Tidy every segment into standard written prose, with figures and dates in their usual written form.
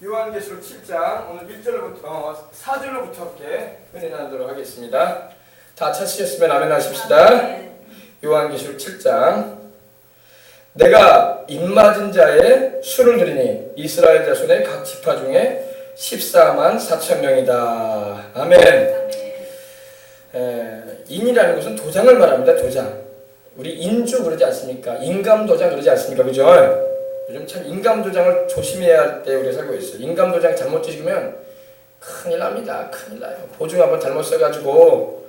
요한계시록 7장 오늘 1절부터 4절로부터 함께 은혜 나누도록 하겠습니다. 다 찾으셨으면 아멘 하십시다. 요한계시록 7장 내가 입맞은 자의 수를 드리니 이스라엘 자손의 각 지파 중에 14만 4천 명이다. 아멘. 인이라는 것은 도장을 말합니다. 도장. 우리 인주 그러지 않습니까? 인감도장 그러지 않습니까? 그죠? 요즘 참 인감도장을 조심해야 할 때 우리가 살고 있어요. 인감도장 잘못 찍으면 큰일 납니다. 큰일 나요. 보증 한번 잘못 써가지고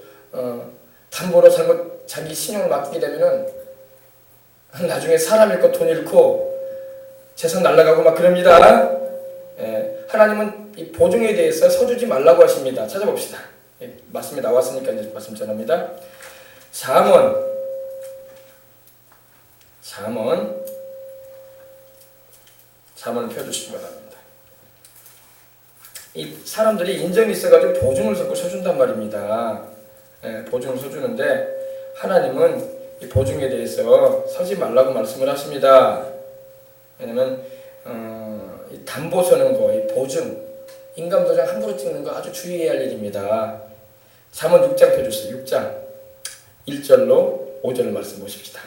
담보로 잘못 자기 신용을 맡기게 되면은 나중에 사람 잃고 돈 잃고 재산 날라가고 막 그럽니다. 하나님은 이 보증에 대해서 서주지 말라고 하십니다. 찾아봅시다. 말씀이 나왔으니까 이제 말씀 전합니다. 잠언을 펴주시기 바랍니다. 이 사람들이 인정이 있어가지고 보증을 자꾸 서준단 말입니다. 보증을 서주는데 하나님은 이 보증에 대해서 서지 말라고 말씀을 하십니다. 왜냐면 이 담보 서는 거, 이 보증, 인감도장 함부로 찍는 거 아주 주의해야 할 일입니다. 잠언 6장 펴주세요. 6장 1절로 5절 말씀 보십시다.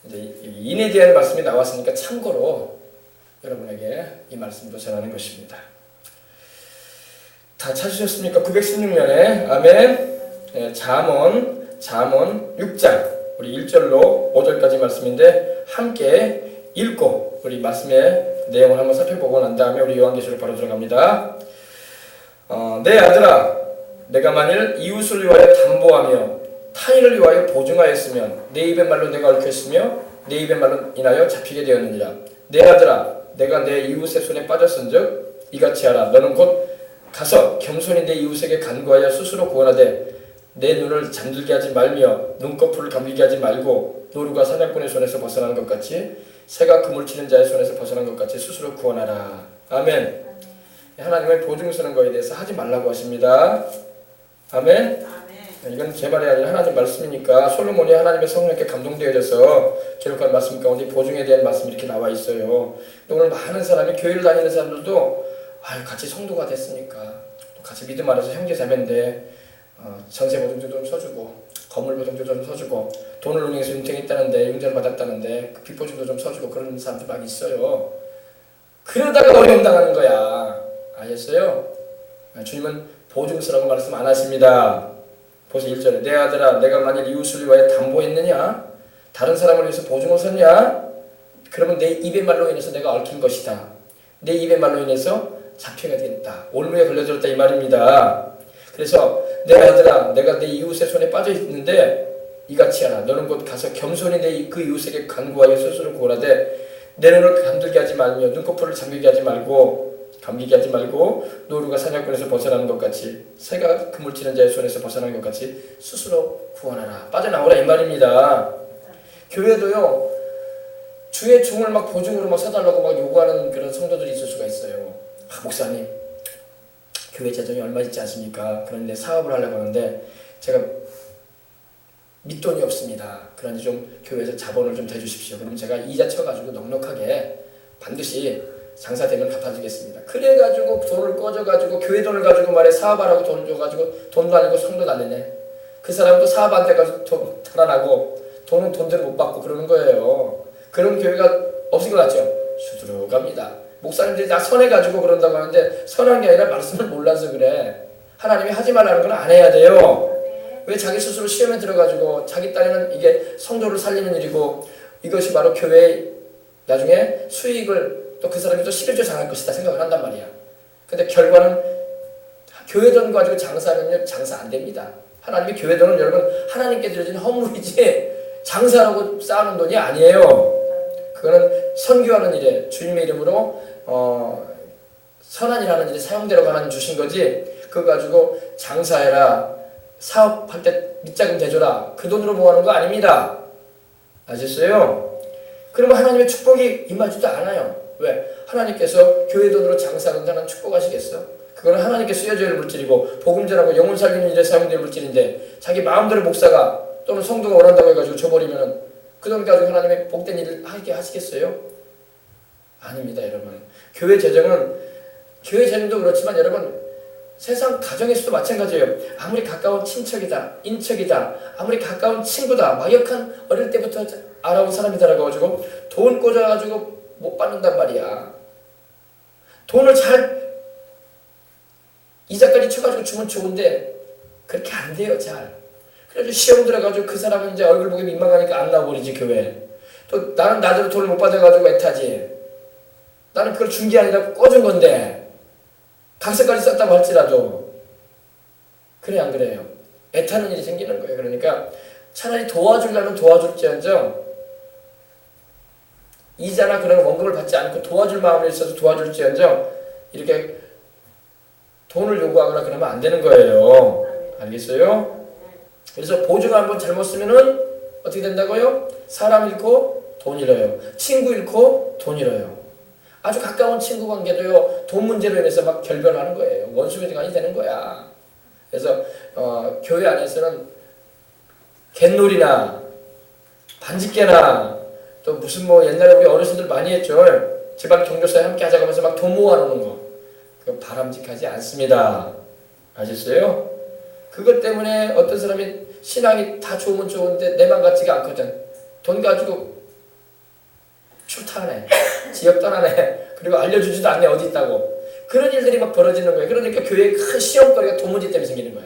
이제 인에 대한 말씀이 나왔으니까 참고로 여러분에게 이 말씀도 전하는 것입니다. 다 찾으셨습니까? 916년에 아멘. 잠언 6장 우리 1절로 5절까지 말씀인데 함께 읽고 우리 말씀의 내용을 한번 살펴보고 난 다음에 우리 요한계시록 바로 들어갑니다. 내 아들아, 내가 만일 이웃을 위하여 담보하며 타인을 위하여 보증하였으면 내 입의 말로 내가 얽혔으며 내 입의 말로 인하여 잡히게 되었느니라. 내 아들아, 내가 내 이웃의 손에 빠졌은즉 이같이 하라. 너는 곧 가서 겸손히 내 이웃에게 간구하여 스스로 구원하되 내 눈을 잠들게 하지 말며 눈꺼풀을 감기게 하지 말고 노루가 사냥꾼의 손에서 벗어나는 것 같이 새가 그물 치는 자의 손에서 벗어난 것 같이 스스로 구원하라. 아멘. 하나님의 보증 서는 것에 대해서 하지 말라고 하십니다. 아멘. 이건 제 말이 아니라 하나님 말씀이니까 솔로몬이 하나님의 성령께 감동되어져서 기록한 말씀 가운데 보증에 대한 말씀이 이렇게 나와 있어요. 오늘 많은 사람이 교회를 다니는 사람들도 같이 성도가 됐으니까 같이 믿음 안에서 형제 자매인데 전세 보증도 좀 서주고 건물 보증도 좀 서주고 돈을 은행에서 융통했다는데 융자를 받았다는데 그 빚보증도 좀 서주고 그런 사람들 막 있어요. 그러다가 어려움 당하는 거야. 아셨어요? 주님은 보증서라고 말씀 안 하십니다. 보세요. 1절에 내 아들아, 내가 만일 이웃을 위하여 담보했느냐? 다른 사람을 위해서 보증을 섰냐? 그러면 내 입의 말로 인해서 내가 얽힌 것이다. 내 입의 말로 인해서 잡혀가 되겠다. 올무에 걸려들었다 이 말입니다. 그래서 내 아들아, 내가 내 이웃의 손에 빠져 있는데 이같이 하라. 너는 곧 가서 겸손히 그 이웃에게 간구하여 스스로 구원하되 내 눈을 감들게 하지 말며 눈꺼풀을 감기게 하지 말고 노루가 사냥꾼에서 벗어나는 것 같이 새가 그물 치는 자의 손에서 벗어나는 것 같이 스스로 구원하라. 빠져나오라 이 말입니다. 교회도요, 주의 종을 막 보증으로 막 사달라고 막 요구하는 그런 성도들이 있을 수가 있어요. 목사님, 교회 재정이 얼마 있지 않습니까? 그런데 사업을 하려고 하는데 제가 밑돈이 없습니다. 그러니 좀 교회에서 자본을 좀 대주십시오. 그럼 제가 이자 쳐가지고 넉넉하게 반드시 장사되면 갚아주겠습니다. 그래가지고 돈을 꺼져가지고 교회 돈을 가지고 말해 사업하라고 돈을 줘가지고 돈도 아니고 성도 날리네. 그 사람도 사업 안 돼가지고 돈 달아나고 돈은 돈대로 못 받고 그러는 거예요. 그런 교회가 없은 것 같죠? 수두룩합니다. 목사님들이 다 선해가지고 그런다고 하는데 선한 게 아니라 말씀을 몰라서 그래. 하나님이 하지 말라는 건 안 해야 돼요. 왜 자기 스스로 시험에 들어가지고 자기 딴에는 이게 성도를 살리는 일이고 이것이 바로 교회의 나중에 수익을 또 그 사람이 또 11조 장할 것이다 생각을 한단 말이야. 근데 결과는 교회 돈 가지고 장사하면 장사 안 됩니다. 하나님의 교회 돈은 여러분 하나님께 드려진 헌물이지 장사라고 쌓아놓은 돈이 아니에요. 그거는 선교하는 일에 주님의 이름으로 선한 일하는 일에 사용되라고 하나님 주신 거지 그거 가지고 장사해라 사업할 때 밑자금 대줘라 그 돈으로 모으는 거 아닙니다. 아셨어요? 그러면 하나님의 축복이 임하지도 않아요. 왜? 하나님께서 교회 돈으로 장사하는 자는 축복하시겠어? 그거는 하나님께 쓰여져야 할 물질이고 복음 전하고 영혼 살리는 일에 사용될 물질인데 자기 마음대로 목사가 또는 성도가 원한다고 해가지고 줘버리면은 그 돈 가지고 하나님의 복된 일을 하게 하시겠어요? 아닙니다, 여러분. 교회 재정은 교회 자녀도 그렇지만 여러분 세상 가정에서도 마찬가지예요. 아무리 가까운 친척이다, 인척이다, 아무리 가까운 친구다, 막역한 어릴 때부터 알아온 사람이다라고 가지고 돈 꽂아가지고 못 받는단 말이야. 돈을 잘 이자까지 쳐가지고 주면 좋은데 그렇게 안 돼요, 잘. 그래서 시험 들어가지고 그 사람은 이제 얼굴 보기 민망하니까 안 나와버리지, 교회. 또 나는 나대로 돈을 못 받아가지고 애타지. 나는 그걸 준 게 아니라 꿔준 건데 각서까지 썼다고 할지라도 그래 안 그래요? 애타는 일이 생기는 거예요. 그러니까 차라리 도와주려면 도와줄지언정 이자나 그런 원금을 받지 않고 도와줄 마음이 있어서 도와줄지언정 이렇게 돈을 요구하거나 그러면 안 되는 거예요. 알겠어요? 그래서 보증을 한번 잘못 쓰면은 어떻게 된다고요? 사람 잃고 돈 잃어요. 친구 잃고 돈 잃어요. 아주 가까운 친구 관계도요, 돈 문제로 인해서 막 결별하는 거예요. 원수가 되는 거야. 그래서 교회 안에서는 갯놀이나 반직개나 또 무슨 뭐 옛날에 우리 어르신들 많이 했죠. 집안 경조사에 함께 하자고 하면서 막 돈 모아놓는 거. 그거 바람직하지 않습니다. 아셨어요? 그것 때문에 어떤 사람이 신앙이 다 좋으면 좋은데 내 맘 같지가 않거든. 돈 가지고 출타하네. 지역 떠나네. 그리고 알려주지도 않네. 어디 있다고. 그런 일들이 막 벌어지는 거예요. 그러니까 교회에 큰 시험거리가 돈 문제 때문에 생기는 거야.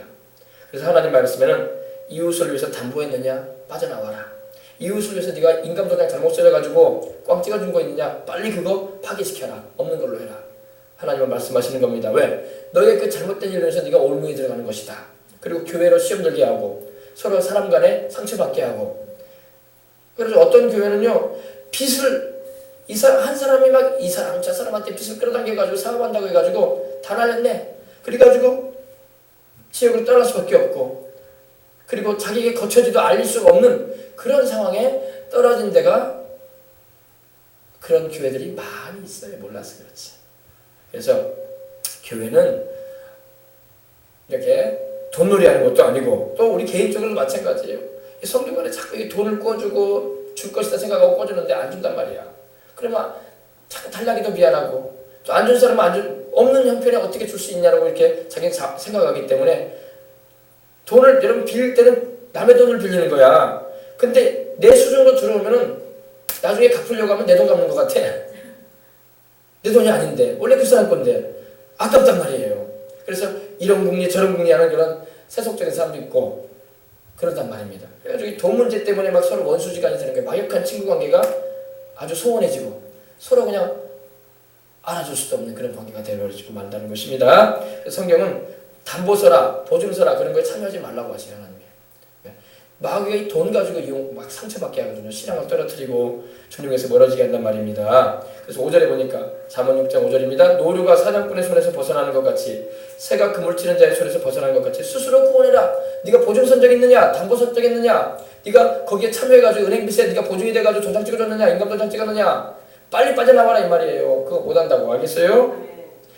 그래서 하나님 말씀에는 이웃을 위해서 담보했느냐? 빠져나와라. 이웃을 위해서 네가 인감도장 잘못 써가지고 꽝 찍어준 거 있느냐? 빨리 그거 파기시켜라. 없는 걸로 해라. 하나님은 말씀하시는 겁니다. 왜? 너의 그 잘못된 일로 해서 네가 올무에 들어가는 것이다. 그리고 교회로 시험 들게 하고 서로 사람 간에 상처받게 하고. 그래서 어떤 교회는요, 빚을 한 사람이 막 이 사람 저 사람한테 빚을 끌어당겨가지고 사업한다고 해가지고 다 날렸네. 그래가지고 지역을 떠날 수밖에 없고, 그리고 자기에게 거처지도 알릴 수가 없는 그런 상황에 떨어진 데가 그런 교회들이 많이 있어요. 몰라서 그렇지. 그래서 교회는 이렇게 돈놀이하는 것도 아니고, 또 우리 개인적으로도 마찬가지예요. 성도간에 자꾸 돈을 꿔주고 줄 것이다 생각하고 꿔주는데 안 준단 말이야. 그러면 자꾸 달라기도 미안하고, 또 안 준 사람은 없는 형편에 어떻게 줄 수 있냐고 이렇게 자기가 생각하기 때문에 돈을 여러분 빌릴 때는 남의 돈을 빌리는 거야. 근데 내 수준으로 들어오면은 나중에 갚으려고 하면 내 돈 갚는 것 같아. 내 돈이 아닌데 원래 그 사람 건데 아깝단 말이에요. 그래서 이런 궁리 저런 궁리 하는 그런 세속적인 사람도 있고 그런단 말입니다. 그래가지고 이 돈 문제 때문에 막 서로 원수지간이 되는 거예요. 막역한 친구 관계가 아주 소원해지고 서로 그냥 알아줄 수도 없는 그런 관계가 되어버리고 만다는 것입니다. 성경은 담보서라, 보증서라 그런 거에 참여하지 말라고 하시요 하나님이. 마귀가 돈 가지고 막 상처받게 하거든요. 신앙을 떨어뜨리고 주님에서 멀어지게 한단 말입니다. 그래서 5절에 보니까 잠언 6장 5절입니다. 노루가 사냥꾼의 손에서 벗어나는 것 같이 새가 그물 치는 자의 손에서 벗어나는 것 같이 스스로 구원해라. 네가 보증선 적 있느냐? 담보선 적 있느냐? 네가 거기에 참여해가지고 은행 빚에 네가 보증이 돼가지고 도장 찍어줬느냐? 인감도장 찍었느냐? 빨리 빠져나와라 이 말이에요. 그거 못한다고. 알겠어요?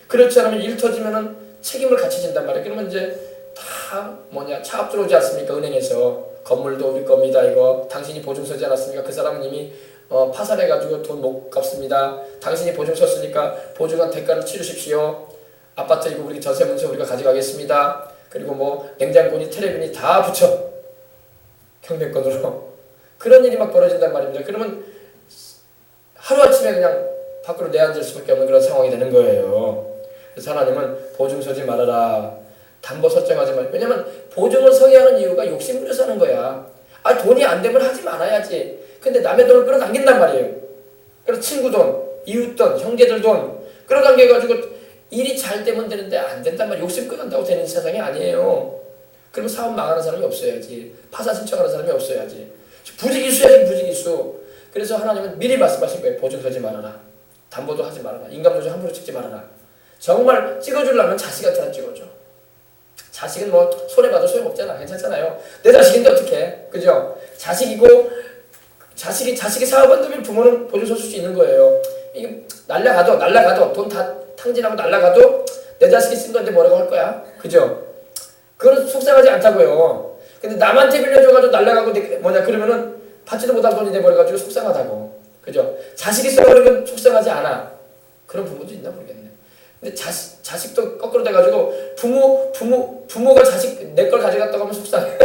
그렇지 않으면 일 터지면은 책임을 같이 진단 말이에요. 그러면 이제 다 차압 들어오지 않습니까? 은행에서 건물도 우리 겁니다. 이거 당신이 보증 서지 않았습니까? 그 사람은 이미 파산해가지고 돈 못 갚습니다. 당신이 보증 섰으니까 보증한 대가를 치르십시오. 아파트 이거 우리 전세문서 우리가 가져가겠습니다. 그리고 뭐 냉장고니 텔레비니 다 붙여 경매권으로 그런 일이 막 벌어진단 말입니다. 그러면 하루아침에 그냥 밖으로 내앉을 수밖에 없는 그런 상황이 되는 거예요. 그래서 하나님은 보증 서지 말아라. 담보 설정하지 말고. 왜냐면 보증을 서게 하는 이유가 욕심 부려서 하는 거야. 돈이 안 되면 하지 말아야지. 근데 남의 돈을 끌어당긴단 말이에요. 그래서 친구 돈, 이웃 돈, 형제들 돈 끌어당겨가지고 일이 잘 되면 되는데 안 된단 말이에요. 욕심 끌어간다고 되는 세상이 아니에요. 그러면 사업 망하는 사람이 없어야지. 파산 신청하는 사람이 없어야지. 부지기수야지, 부지기수. 그래서 하나님은 미리 말씀하신 거예요. 보증 서지 말아라. 담보도 하지 말아라. 인감도좀 함부로 찍지 말아라. 정말 찍어주려면 자식한테는 찍어줘. 자식은 뭐 손해봐도 소용없잖아. 괜찮잖아요. 내 자식인데 어떡해. 그죠? 자식이고 자식이 사업한다면 부모는 보증서 쓸 수 있는 거예요. 이게 날라가도 돈 다 탕진하고 날라가도 내 자식이 쓴 건데 뭐라고 할 거야. 그죠? 그건 속상하지 않다고요. 근데 남한테 빌려줘가지고 날라가고 그러면은 받지도 못한 돈이 돼버려가지고 속상하다고. 그죠? 자식이 써버리면 속상하지 않아. 그런 부모도 있나 모르겠네. 근데 자식도 거꾸로 돼가지고 부모가 자식 내 걸 가져갔다고 하면 속상해.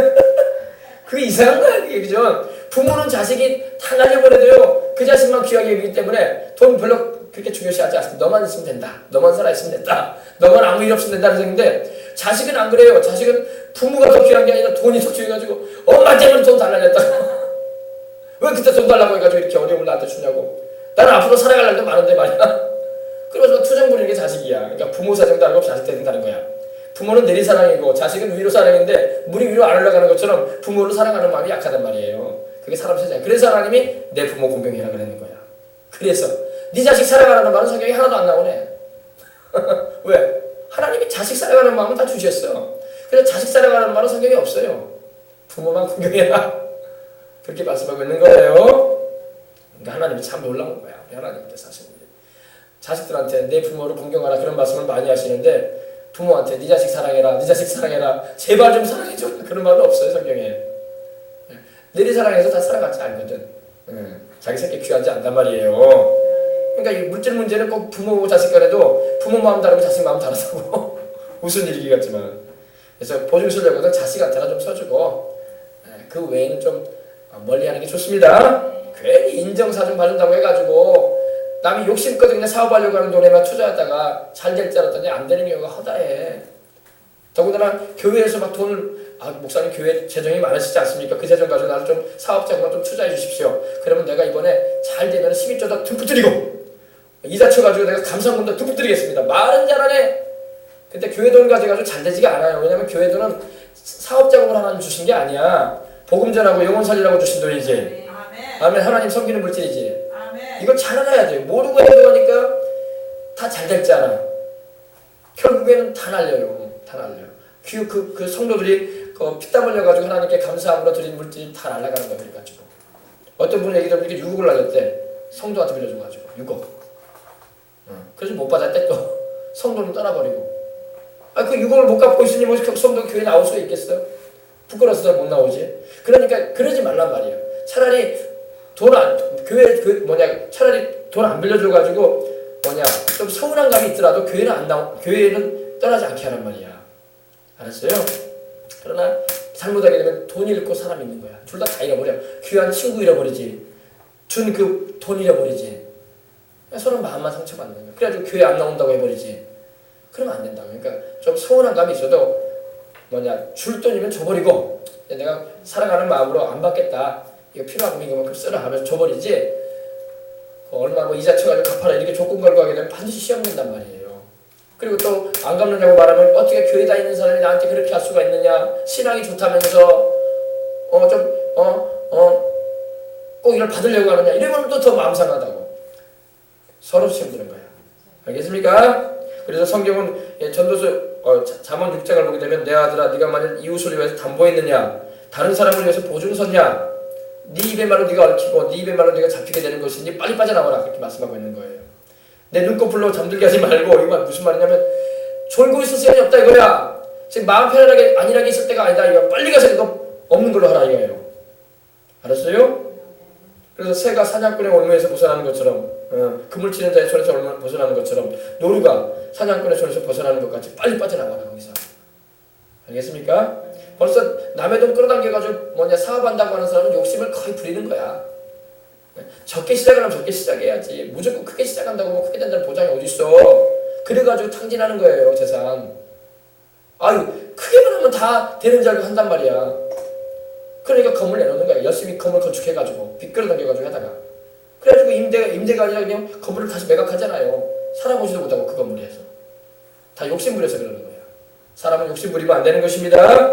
그게 이상한 거야, 그게. 그죠? 부모는 자식이 다 날려버려도요, 그 자식만 귀하게 여기기 때문에 돈 별로 그렇게 중요시하지 않습니다. 너만 있으면 된다. 너만 살아있으면 된다. 너만 아무 일 없으면 된다는 생각인데, 자식은 안 그래요. 자식은 부모가 더 귀한 게 아니라 돈이 더 귀해가지고, 엄마 때문에 돈 달라졌다. 왜 그때 돈 달라고 해가지고 이렇게 어려움을 나한테 주냐고. 나는 앞으로 살아갈 날도 많은데 말이야. 그래서 투정 부리는 게 자식이야. 그러니까 부모 사정도 알고 자식 대응다는 거야. 부모는 내리사랑이고 자식은 위로사랑인데 물이 위로 안 올라가는 것처럼 부모를 사랑하는 마음이 약하단 말이에요. 그게 사람 세상. 그래서 하나님이 내 부모 공경해라 그러는 거야. 그래서 네 자식 사랑하라는 말은 성경에 하나도 안 나오네. 왜? 하나님이 자식 사랑하는 마음은 다 주셨어. 그래서 자식 사랑하는 말은 성경에 없어요. 부모만 공경해라. 그렇게 말씀하고 있는 거예요. 그러니까 하나님이 참 놀라운 거야. 하나님께서 사실 자식들한테 내 부모를 공경하라 그런 말씀을 많이 하시는데, 부모한테 네 자식 사랑해라, 네 자식 사랑해라, 제발 좀 사랑해줘, 그런 말은 없어요 성경에. 내리 사랑해서 다 사랑하지 않거든. 자기 새끼 귀하지 않단 말이에요. 그러니까 이 물질 문제는 꼭 부모 자식 간에도 부모 마음 다르고 자식 마음 다르다고 무슨 일이기 같지만, 그래서 보증 쓰려고는 자식한테나 좀 써주고, 그 외에는 좀 멀리하는 게 좋습니다. 괜히 인정사정 받는다고 해가지고 남이 욕심껏 그냥 사업하려고 하는 돈에만 투자하다가 잘 될 줄 알았더니 안 되는 경우가 허다해. 더군다나 교회에서 막 돈을, 목사님 교회 재정이 많으시지 않습니까? 그 재정 가지고 나를 좀 사업자금을 좀 투자해 주십시오. 그러면 내가 이번에 잘 되면 11조다 듬뿍 드리고 이자 쳐가지고 내가 감사금도 듬뿍 드리겠습니다. 말은 잘하네. 근데 교회 돈 가져가지고 잘 되지가 않아요. 왜냐면 교회 돈은 사업자금을 하나님 주신 게 아니야. 복음 전하고 영혼 살리라고 주신 돈이지. 아멘. 하나님 섬기는 물질이지. 이거 잘 알아야 돼요. 모르고 해도 하니까 다 잘 될지 알아. 결국에는 다 날려요. 다 날려요. 그 성도들이 피땀 흘려가지고 하나님께 감사함으로 드린 물질이 다 날아가는 거예요. 그래가지고 어떤 분이 얘기 들으면 이렇게 6억을 날렸대. 성도한테 빌려줘가지고 6억. 그래서 못 받았대 또. 성도는 떠나버리고. 그 6억을 못 갚고 있으니 뭐 성도 교회 나올 수 있겠어요? 부끄러워서 못 나오지. 그러니까 그러지 말란 말이에요. 차라리 차라리 돈 안 빌려줘가지고 좀 서운한 감이 있더라도 교회는 떠나지 않게 하란 말이야. 알았어요? 그러나 잘못하게 되면 돈 잃고 사람 잃는 거야. 둘 다 잃어버려. 귀한 친구 잃어버리지. 준 그 돈 잃어버리지. 서로 마음만 상처받는 거야. 그래가지고 교회 안 나온다고 해버리지. 그러면 안 된다고. 그러니까 좀 서운한 감이 있어도 줄 돈이면 줘버리고, 내가 사랑하는 마음으로 안 받겠다. 이거 필요하면 이거만큼 쓰라 하면서 줘버리지. 얼마 이자 쳐가지고 갚아라 이렇게 조건 걸고 하게 되면 반드시 시험 된단 말이에요. 그리고 또 안 갚느냐고 말하면 어떻게 교회 다니는 사람이 나한테 그렇게 할 수가 있느냐. 신앙이 좋다면서 꼭 이걸 받으려고 하느냐. 이러면 또 더 마음 상하다고. 서로 시험 드는 거야. 알겠습니까? 그래서 성경은 전도서 잠언 6장을 보게 되면, 내 아들아 네가 만일 이웃을 위해서 담보했느냐, 다른 사람을 위해서 보증 섰냐, 네 입의 말로 네가 얽히고 네 입의 말로 네가 잡히게 되는 것이니 빨리 빠져나와라. 그렇게 말씀하고 있는 거예요. 내 눈꺼풀로 잠들게 하지 말고. 이거 무슨 말이냐면 졸고 있을 시간이 없다 이거야. 지금 마음 편안하게 안일하게 있을 때가 아니다 이거. 빨리 가서 이거 없는 걸로 하라 이거예요. 알았어요? 그래서 새가 사냥꾼의 올무에서 벗어나는 것처럼, 그물 치는 자의 손에서 벗어나는 것처럼, 노루가 사냥꾼의 손에서 벗어나는 것 같이 빨리 빠져나가라 거기서. 알겠습니까? 벌써 남의 돈 끌어당겨가지고 사업한다고 하는 사람은 욕심을 거의 부리는 거야. 적게 시작하면 적게 시작해야지. 무조건 크게 시작한다고 크게 된다는 보장이 어딨어. 그래가지고 탕진하는 거예요, 재산. 크게만 하면 다 되는 줄 알고 한단 말이야. 그러니까 건물 내놓는 거야. 열심히 건물 건축해가지고 빚 끌어당겨가지고 하다가. 그래가지고 임대가 아니라 그냥 건물을 다시 매각하잖아요. 살아보지도 못하고 그 건물에서. 다 욕심 부려서 그러는 거야. 사람은 욕심 부리면 안 되는 것입니다.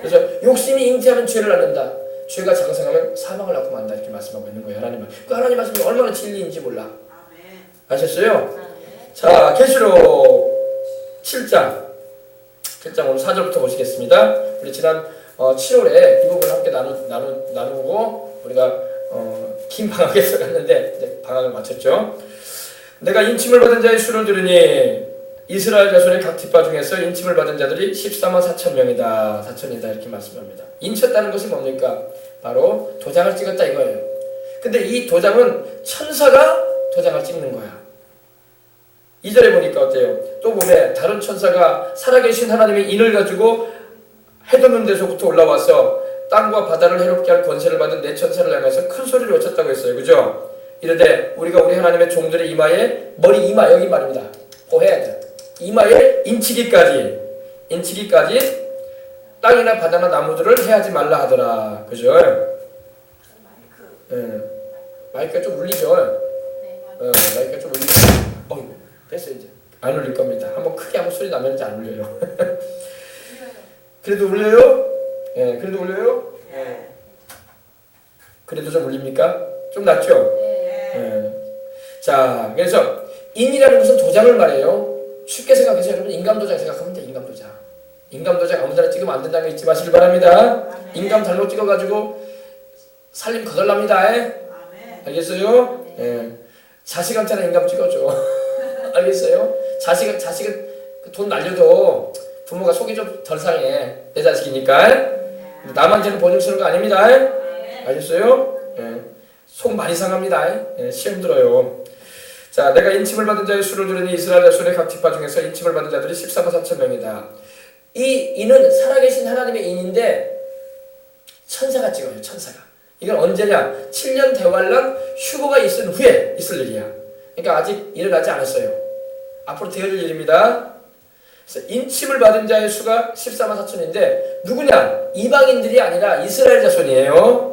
그래서 욕심이 잉태하면 죄를 낳는다. 죄가 장성하면 사망을 낳고 만다. 이렇게 말씀하고 있는 거예요. 하나님은. 그 하나님 말씀이 얼마나 진리인지 몰라. 아셨어요? 자, 계시록 7장 오늘 4절부터 보시겠습니다. 우리 지난 7월에 이 부분을 함께 나누고 우리가 긴 방학에서 갔는데 이제 방학을 마쳤죠. 내가 인침을 받은 자의 수를 들으니 이스라엘 자손의 각 지파 중에서 인침을 받은 자들이 14만 4천 명이다. 4천이다. 이렇게 말씀합니다. 인쳤다는 것이 뭡니까? 바로 도장을 찍었다 이거예요. 근데 이 도장은 천사가 도장을 찍는 거야. 2절에 보니까 어때요? 또 보면 다른 천사가 살아계신 하나님의 인을 가지고 해돋는 데서부터 올라와서 땅과 바다를 해롭게 할 권세를 받은 네 천사를 향해서 큰 소리를 외쳤다고 했어요. 그죠? 이르되 우리가 우리 하나님의 종들의 이마에, 머리 이마 여기 말입니다. 포헤드 이마에 인치기까지 땅이나 바다나 나무들을 해하지 말라 하더라. 그죠? 마이크가 좀 울리죠? 마이크가 좀 울리죠? 됐어요. 이제 안 울릴 겁니다. 한번 크게 한번 소리 나면 이제 안 울려요. 그래도 울려요? 그래도 울려요? 그래도 좀 울립니까? 좀 낫죠? 자, 그래서 인이라는 것은 도장을 말해요. 쉽게 생각해서 여러분 인감도장 생각하면 돼. 인감도장 아무데나 찍으면 안 된다는 거 잊지 마시길 바랍니다. 인감 잘못 찍어가지고 살림 거덜납니다. 알겠어요? 자식한테는 인감 찍어줘. 알겠어요? 자식은 돈 날려도 부모가 속이 좀 덜 상해. 내 자식이니까. 남한테는 보증스러운 거 아닙니다. 알겠어요? 속 많이 상합니다. 시험 들어요. 자, 내가 인침을 받은 자의 수를 들으니 이스라엘 자손의 각 지파 중에서 인침을 받은 자들이 14만 4천 명이다. 이 인은 살아계신 하나님의 인인데 천사가 찍어요. 천사가. 이건 언제냐? 7년 대환란 휴거가 있은 후에 있을 일이야. 그러니까 아직 일어나지 않았어요. 앞으로 되어질 일입니다. 그래서 인침을 받은 자의 수가 14만 4천인데 누구냐? 이방인들이 아니라 이스라엘 자손이에요.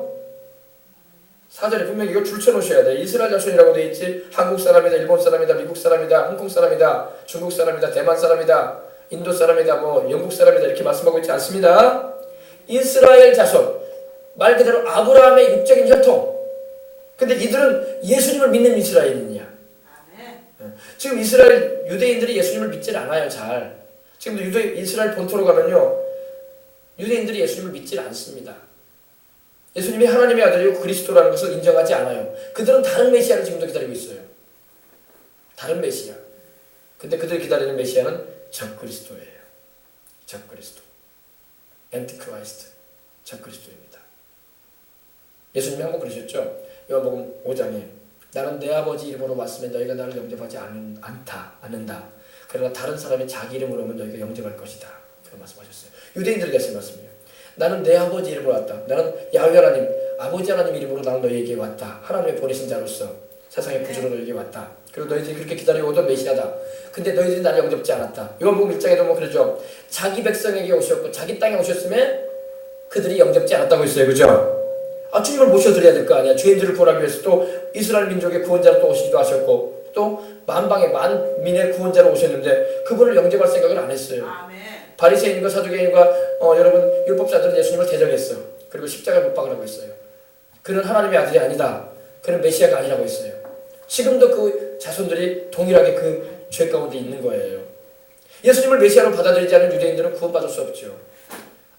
4절에 분명히 이거 줄쳐놓으셔야 돼. 이스라엘 자손이라고 돼 있지. 한국 사람이다, 일본 사람이다, 미국 사람이다, 홍콩 사람이다, 중국 사람이다, 대만 사람이다, 인도 사람이다, 뭐 영국 사람이다 이렇게 말씀하고 있지 않습니다. 이스라엘 자손, 말 그대로 아브라함의 육적인 혈통. 근데 이들은 예수님을 믿는 이스라엘인이야. 지금 이스라엘 유대인들이 예수님을 믿질 않아요. 잘. 지금도 이스라엘 본토로 가면요, 유대인들이 예수님을 믿질 않습니다. 예수님이 하나님의 아들이고 그리스도라는 것을 인정하지 않아요. 그들은 다른 메시아를 지금도 기다리고 있어요. 다른 메시아. 근데 그들이 기다리는 메시아는 적그리스도예요. 적그리스도. 엔티크라이스트. 적그리스도입니다. 예수님이 한번 그러셨죠. 요한복음 5장에 나는 내 아버지 이름으로 왔으면 너희가 나를 영접하지 않는다. 그러나 다른 사람이 자기 이름으로 오면 너희가 영접할 것이다. 그런 말씀하셨어요. 유대인들에게 하신 말씀이에요. 나는 내 아버지 이름으로 왔다. 나는 야훼 하나님, 아버지 하나님 이름으로 나는 너희에게 왔다. 하나님의 보내신 자로서 세상의 구주로 너희에게 왔다. 그리고 너희들이 그렇게 기다려오던 메시아다. 근데 너희들이 나를 영접지 않았다. 요한복음 1장에도 보면 그러죠. 자기 백성에게 오셨고 자기 땅에 오셨음에 그들이 영접지 않았다고 했어요. 그죠? 주님을 모셔드려야 될 거 아니야. 죄인들을 구원하기 위해서 또 이스라엘 민족의 구원자로 또 오시기도 하셨고 또 만방의 만민의 구원자로 오셨는데 그분을 영접할 생각을 안 했어요. 바리새인과 사두개인과 여러분 율법자들은 예수님을 대적했어. 그리고 십자가에 못 박으라고 했어요. 그는 하나님의 아들이 아니다. 그는 메시아가 아니라고 했어요. 지금도 그 자손들이 동일하게 그 죄 가운데 있는 거예요. 예수님을 메시아로 받아들이지 않은 유대인들은 구원받을 수 없죠.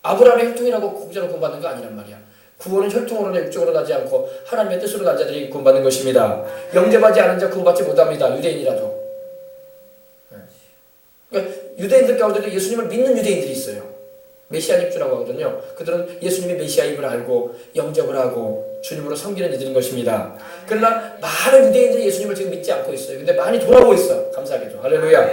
아브라함의 혈통이라고 공짜로 구원받는 거 아니란 말이야. 구원은 혈통으로나 육적으로 나지 않고 하나님의 뜻으로 난 자들이 구원받는 것입니다. 영접하지 않은 자 구원받지 못합니다. 유대인이라도. 그러니까 유대인들 가운데도 예수님을 믿는 유대인들이 있어요. 메시아 입주라고 하거든요. 그들은 예수님이 메시아임을 알고 영접을 하고 주님으로 섬기는 이들인 것입니다. 그러나 많은 유대인들이 예수님을 지금 믿지 않고 있어요. 근데 많이 돌아오고 있어. 감사하게도. 할렐루야.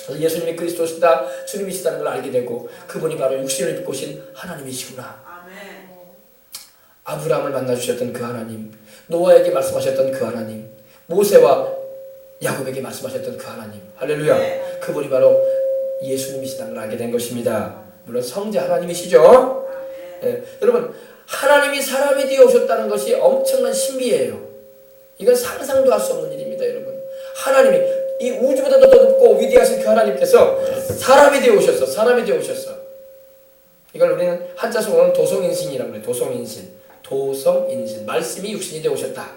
그래서 예수님이 그리스도시다, 주님이시다는 걸 알게 되고 그분이 바로 육신을 입고 오신 하나님이시구나. 아브라함을 만나주셨던 그 하나님, 노아에게 말씀하셨던 그 하나님, 모세와 야곱에게 말씀하셨던 그 하나님, 할렐루야. 그분이 바로 예수님이시다는 걸 알게 된 것입니다. 물론 성자 하나님이시죠. 여러분, 하나님이 사람이 되어 오셨다는 것이 엄청난 신비예요. 이건 상상도 할 수 없는 일입니다. 여러분, 하나님이 이 우주보다 더 높고 위대하신 그 하나님께서 사람이 되어 오셨어. 사람이 되어 오셨어. 이걸 우리는 한자성어는 도성인신이라고 해요. 도성인신. 말씀이 육신이 되어 오셨다.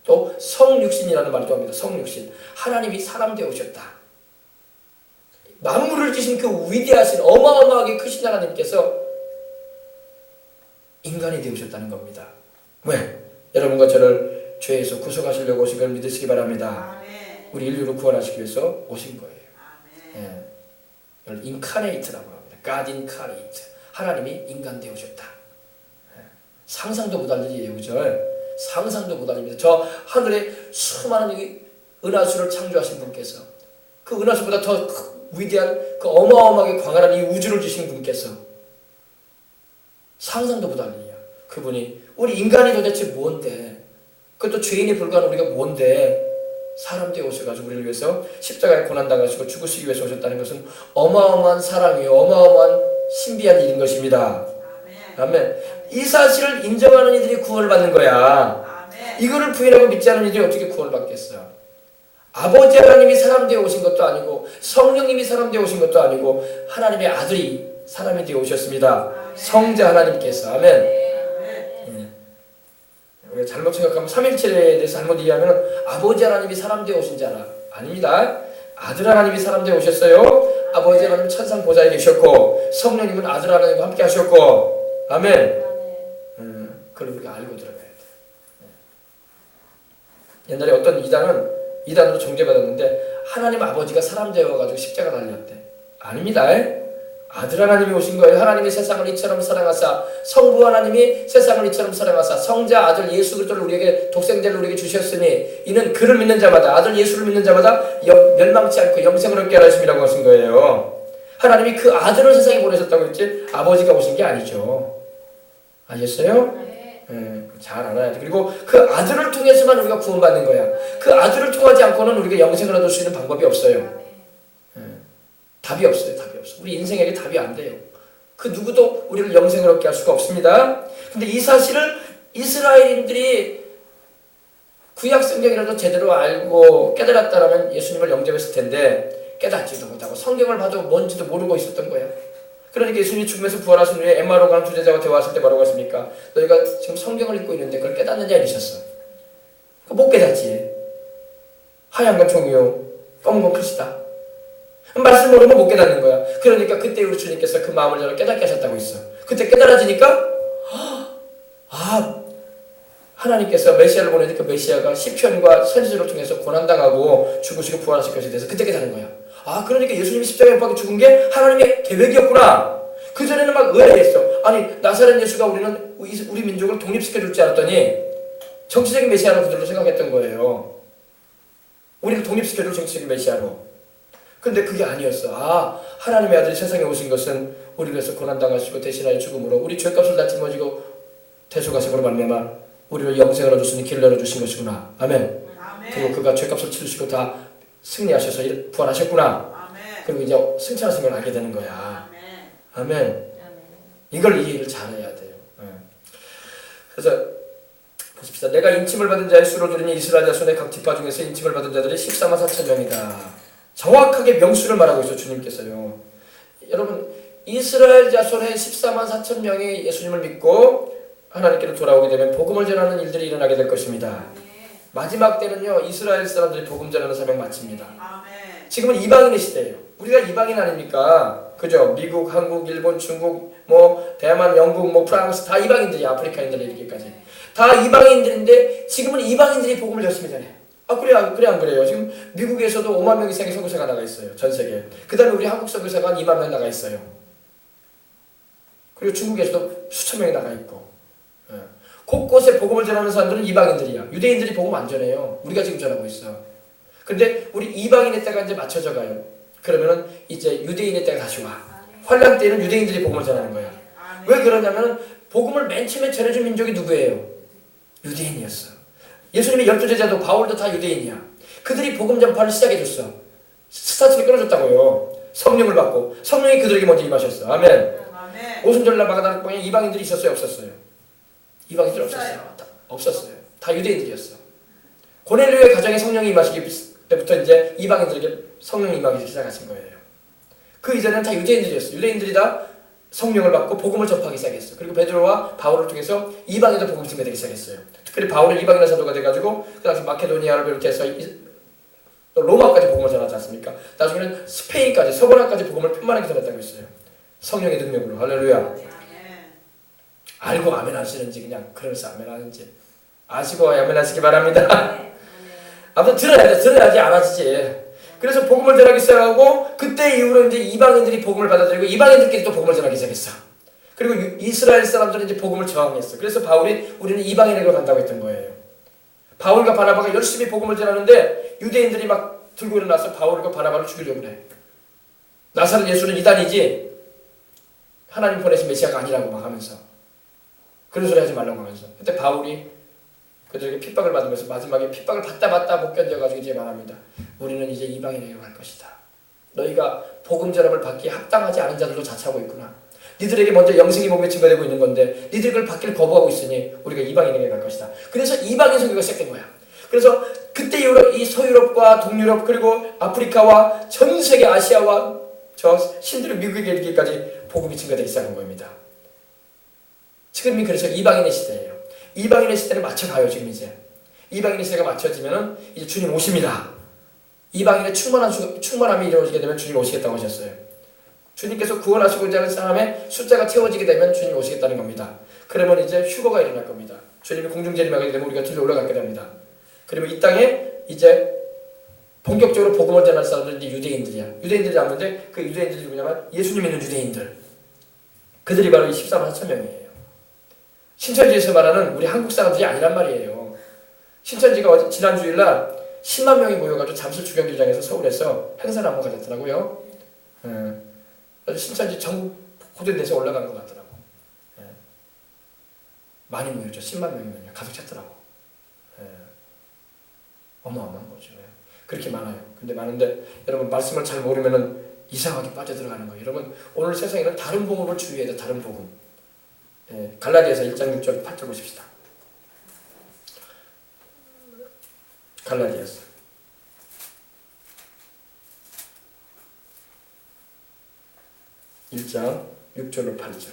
또 성육신이라는 말도 합니다. 성육신. 하나님이 사람 되어 오셨다. 만물을 지신 그 위대하신 어마어마하게 크신 하나님께서 인간이 되어 오셨다는 겁니다. 왜? 여러분과 저를 죄에서 구속하시려고 오신 걸 믿으시기 바랍니다. 우리 인류를 구원하시기 위해서 오신 거예요. 이걸 인카네이트라고 합니다. God incarnate. 하나님이 인간 되어 오셨다. 상상도 못할 일이에요. 그죠? 상상도 못할 일입니다. 저 하늘에 수많은 은하수를 창조하신 분께서 그 은하수보다 더 위대한 그 어마어마하게 광활한 이 우주를 주신 분께서 상상도 못할 일이야. 그분이 우리 인간이 도대체 뭔데, 그것도 죄인이 불과한 우리가 뭔데 사람 되어 오셔가지고 우리를 위해서 십자가에 고난당하시고 죽으시기 위해서 오셨다는 것은 어마어마한 사랑이요, 어마어마한 신비한 일인 것입니다. 아멘. 이 사실을 인정하는 이들이 구원을 받는 거야. 이거를 부인하고 믿지 않는 이들이 어떻게 구원을 받겠어? 아버지 하나님이 사람 되어 오신 것도 아니고 성령님이 사람 되어 오신 것도 아니고 하나님의 아들이 사람이 되어 오셨습니다. 성자 하나님께서. 아멘. 우리가 잘못 생각하면 삼일체에 대해서 잘못 이해하면 아버지 하나님이 사람 되어 오신 줄 알아. 아닙니다. 아들 하나님이 사람 되어 오셨어요. 아버지 하나님 천상 보좌에 계셨고 성령님은 아들 하나님과 함께 하셨고. 아멘. 그걸 우리가 알고 들어가야 돼. 옛날에 어떤 이단으로 정죄받았는데 하나님 아버지가 사람 되어가지고 십자가 달렸대. 아닙니다. 아들 하나님이 오신 거예요. 하나님이 세상을 이처럼 사랑하사, 성부 하나님이 세상을 이처럼 사랑하사, 성자 아들 예수 그리스도를 우리에게 독생자를 우리에게 주셨으니 이는 그를 믿는 자마다, 아들 예수를 믿는 자마다 멸망치 않고 영생을 얻게 하심이라고 하신 거예요. 하나님이 그 아들을 세상에 보내셨다고 했지 아버지가 오신 게 아니죠. 아셨어요? 잘 알아야 돼. 그리고 그 아들을 통해서만 우리가 구원받는 거야. 그 아들을 통하지 않고는 우리가 영생을 얻을 수 있는 방법이 없어요. 답이 없어요. 답이 없어. 우리 인생에게 답이 안 돼요. 그 누구도 우리를 영생을 얻게 할 수가 없습니다. 근데 이 사실을 이스라엘인들이 구약 성경이라도 제대로 알고 깨달았다면 예수님을 영접했을 텐데 깨닫지도 못하고 성경을 봐도 뭔지도 모르고 있었던 거야. 그러니까 예수님이 죽음에서 부활하신 후에 엠마오로 가는 두 제자가 대화했을 때 뭐라고 했습니까? 너희가 지금 성경을 읽고 있는데 그걸 깨닫느냐 이러셨어. 못 깨닫지. 하얀 건 종이요, 검은 건 글씨다. 말씀 모르면 못 깨닫는 거야. 그러니까 그때 우리 주님께서 그 마음을 열어 깨닫게 하셨다고 있어. 그때 깨달아지니까 하나님께서 메시아를 보내니 그 메시아가 시편과 선지자를 통해서 고난당하고 죽으시고 부활하실 것에 대해서 그때 깨닫는 거야. 그러니까 예수님이 십자가에 못 박혀 죽은 게 하나님의 계획이었구나. 그전에는 막 의아했어. 아니 나사렛 예수가 우리 민족을 독립시켜줄 줄 알았더니 정치적인 메시아로 그들로 생각했던 거예요. 우리를 독립시켜줄 정치적인 메시아로. 근데 그게 아니었어. 하나님의 아들이 세상에 오신 것은 우리를 위해서 고난당하시고 대신하여 죽음으로 우리 죄값을 다 짊어지고 대속하심으로 말미암아 우리를 영생을 얻을 길을 열어주신 것이구나. 아멘. 그리고 그가 죄값을 치르시고 다 승리하셔서 부활하셨구나. 그리고 이제 승천하신 걸 알게 되는 거야. 아멘. 이걸 이해를 잘해야 돼요. 그래서 보십시다. 내가 인침을 받은 자의 수로 들으니 이스라엘 자손의 각 지파 중에서 인침을 받은 자들이 14만 4천 명이다. 정확하게 명수를 말하고 있어 주님께서요. 여러분 이스라엘 자손의 14만 4천 명이 예수님을 믿고 하나님께로 돌아오게 되면 복음을 전하는 일들이 일어나게 될 것입니다. 마지막 때는요 이스라엘 사람들이 복음 전하는 사명 마칩니다. 지금은 이방인의 시대예요. 우리가 이방인 아닙니까? 그죠? 미국, 한국, 일본, 중국, 대만, 영국, 프랑스 다 이방인들이 아프리카인들이 이렇게까지 다 이방인들인데 지금은 이방인들이 복음을 열심히 전해. 그래 안 그래요? 지금 미국에서도 5만 명 이상의 선교사가 나가 있어요. 전 세계. 그 다음에 우리 한국 선교사가 한 2만 명 나가 있어요. 그리고 중국에서도 수천 명이 나가 있고. 곳곳에 복음을 전하는 사람들은 이방인들이야. 유대인들이 복음 안 전해요. 우리가 지금 전하고 있어. 근데 우리 이방인의 때가 이제 맞춰져 가요. 그러면은 이제 유대인의 때가 다시 와. 환란 때는 유대인들이 복음을 전하는 거야. 왜 그러냐면 복음을 맨 처음에 전해준 민족이 누구예요? 유대인이었어. 예수님의 12제자도 바울도 다 유대인이야. 그들이 복음 전파를 시작해줬어. 스타트를 끊어줬다고요. 성령을 받고 성령이 그들에게 먼저 임하셨어. 아멘. 오순절날 마가다나 광야에 이방인들이 있었어요? 없었어요? 이방인들 없었어요. 다 유대인들이었어. 고넬료의 가정에 성령이 임하시기 때부터 이제 이방인들에게 성령이 임하기 시작하신 거예요. 그 이전에는 다 유대인들이었어. 유대인들이 다 성령을 받고 복음을 전파하기 시작했어. 그리고 베드로와 바울을 통해서 이방인도 복음 증거되기 시작했어요. 특별히 바울은 이방인의 사도가 돼가지고 그 당시 마케도니아를 비롯해서 또 로마까지 복음을 전하지 않습니까? 나중에는 스페인까지 서번화까지 복음을 편만하게 전했다고 했어요. 성령의 능력으로. 할렐루야. 알고 아멘 하시는지 그냥 그래서 아멘 하는지 아시고 아멘 하시기 바랍니다. 아무튼 들어야지 알아지지. 그래서 복음을 전하기 시작하고 그때 이후로 이제 이방인들이 복음을 받아들이고 이방인들끼리 또 복음을 전하기 시작했어. 그리고 이스라엘 사람들은 이제 복음을 저항했어. 그래서 바울이 우리는 이방인에게로 간다고 했던 거예요. 바울과 바나바가 열심히 복음을 전하는데 유대인들이 막 들고 일어나서 바울과 바나바를 죽이려고 그래. 나사렛 예수는 이단이지 하나님 보내신 메시아가 아니라고 막 하면서 그런 소리 하지 말라고 하면서 그때 바울이 그들에게 핍박을 받으면서 마지막에 핍박을 받다 못 견뎌가지고 이제 말합니다. 우리는 이제 이방인에게 갈 것이다. 너희가 복음 전함을 받기에 합당하지 않은 자들로 자처하고 있구나. 니들에게 먼저 영생이 복음이 증거되고 있는 건데 니들이 그걸 받기를 거부하고 있으니 우리가 이방인에게 갈 것이다. 그래서 이방인 선교가 시작된 거야. 그래서 그때 이후로 이 서유럽과 동유럽 그리고 아프리카와 전 세계 아시아와 저 신들의 미국에 이르기까지 복음이 증거되기 시작한 겁니다. 지금이 그래서 이방인의 시대예요. 이방인의 시대를 맞춰가요. 지금 이제 이방인의 시대가 맞춰지면은 이제 주님 오십니다. 이방인의 충만함이 이루어지게 되면 주님 오시겠다고 하셨어요. 주님께서 구원하시고자 하는 사람의 숫자가 채워지게 되면 주님 오시겠다는 겁니다. 그러면 이제 휴거가 일어날 겁니다. 주님이 공중재림하게 되면 우리가 들려 올라가게 됩니다. 그리고 이 땅에 이제 본격적으로 복음을 전할 사람들은 이제 유대인들이야. 유대인들이 남는데 그 유대인들이 누구냐면 예수님 믿는 유대인들. 그들이 바로 이 14만 4천 명이에요. 신천지에서 말하는 우리 한국 사람들이 아니란 말이에요. 신천지가 지난 주일날 10만 명이 모여가지고 잠실 주경기장에서 서울에서 행사를 한번 가졌더라고요. 신천지 전국 호전돼서 올라간 것 같더라고. 많이 모였죠. 10만 명이면요. 가득 찼더라고. 어마어마한 거죠. 그렇게 많아요. 근데 많은데 여러분 말씀을 잘 모르면은 이상하게 빠져들어가는 거예요. 여러분 오늘 세상에는 다른 복음을 주의해야 돼. 다른 복음. 갈라디아서 1장 6절 8절 보십시다. 갈라디아서 1장 6절로 8절.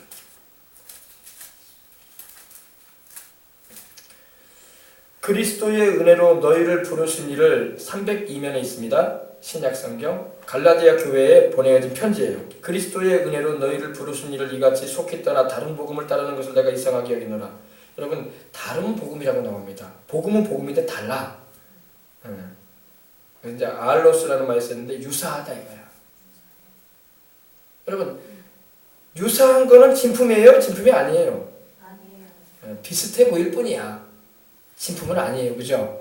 그리스도의 은혜로 너희를 부르신 이를 302면에 있습니다. 신약성경 갈라디아 교회에 보내어진 편지예요. 그리스도의 은혜로 너희를 부르신 이를 이같이 속히 떠나 다른 복음을 따르는 것을 내가 이상하게 여기노라. 여러분 다른 복음이라고 나옵니다. 복음은 복음인데 달라. 이제 알로스라는 말이 있었는데 유사하다 이거야. 여러분 유사한 거는 진품이에요? 진품이 아니에요? 아니에요. 비슷해 보일 뿐이야. 진품은 아니에요. 그죠?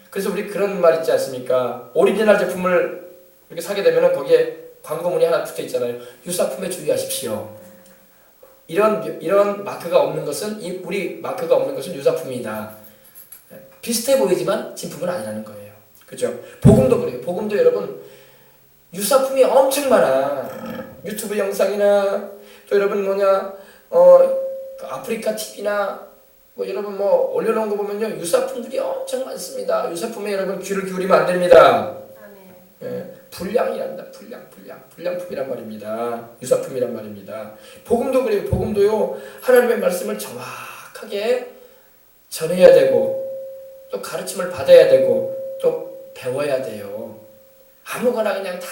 그래서 우리 그런 말 있지 않습니까? 오리지널 제품을 이렇게 사게 되면 거기에 광고문이 하나 붙어 있잖아요. 유사품에 주의하십시오. 이런 마크가 없는 것은 우리 마크가 없는 것은 유사품이다. 비슷해 보이지만 진품은 아니라는 거예요. 그죠? 복음도 그래요. 복음도 여러분 유사품이 엄청 많아. 유튜브 영상이나 또 여러분 아프리카 TV나 여러분 올려놓은 거 보면요 유사품들이 엄청 많습니다. 유사품에 여러분 귀를 기울이면 안 됩니다. 불량이란다. 불량품이란 말입니다. 유사품이란 말입니다. 복음도 그래요. 복음도요 하나님의 말씀을 정확하게 전해야 되고 또 가르침을 받아야 되고 또 배워야 돼요. 아무거나 그냥 다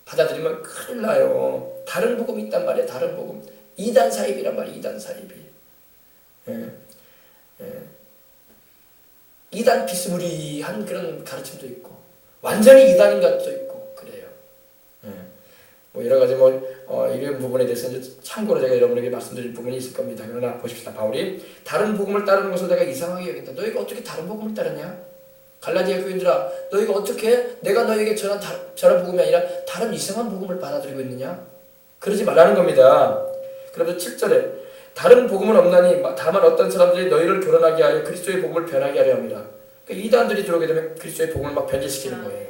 받아들이면 큰일 나요. 다른 복음이 있단 말이에요. 다른 복음. 이단 사입이란 말이에요. 이단 사입이. 이단 비스무리한 그런 가르침도 있고 완전히 이단인 것도 있고 그래요. 여러 가지 이런 부분에 대해서 이제 참고로 제가 여러분에게 말씀드릴 부분이 있을 겁니다. 그러나 보십시다. 바울이 다른 복음을 따르는 것을 내가 이상하게 여긴다. 너희가 어떻게 다른 복음을 따르냐? 갈라디아 교인들아, 너희가 어떻게 내가 너희에게 전한 복음이 아니라 다른 이상한 복음을 받아들이고 있느냐? 그러지 말라는 겁니다. 그래서 7절에 다른 복음은 없나니 다만 어떤 사람들이 너희를 결혼하게 하여 그리스도의 복음을 변하게 하려 합니다. 그러니까 이단들이 들어오게 되면 그리스도의 복음을 막 변질시키는 거예요.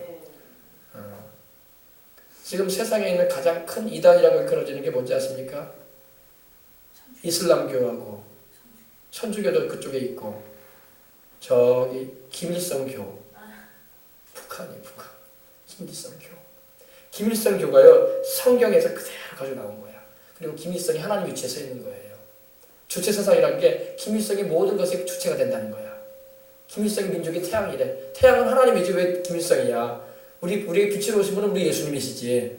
지금 세상에 있는 가장 큰 이단이라고 일컬어지는 게 뭔지 아십니까? 이슬람교하고 천주교도 그쪽에 있고 저기 김일성교 북한 김일성교 김일성교가요 성경에서 그대로 가지고 나온 거야. 그리고 김일성이 하나님 위치에 서 있는 거예요. 주체 사상이라는 게 김일성이 모든 것의 주체가 된다는 거야. 김일성의 민족이 태양이래. 태양은 하나님이지 왜 김일성이야? 우리의 빛으로 오신 분은 우리 예수님이시지.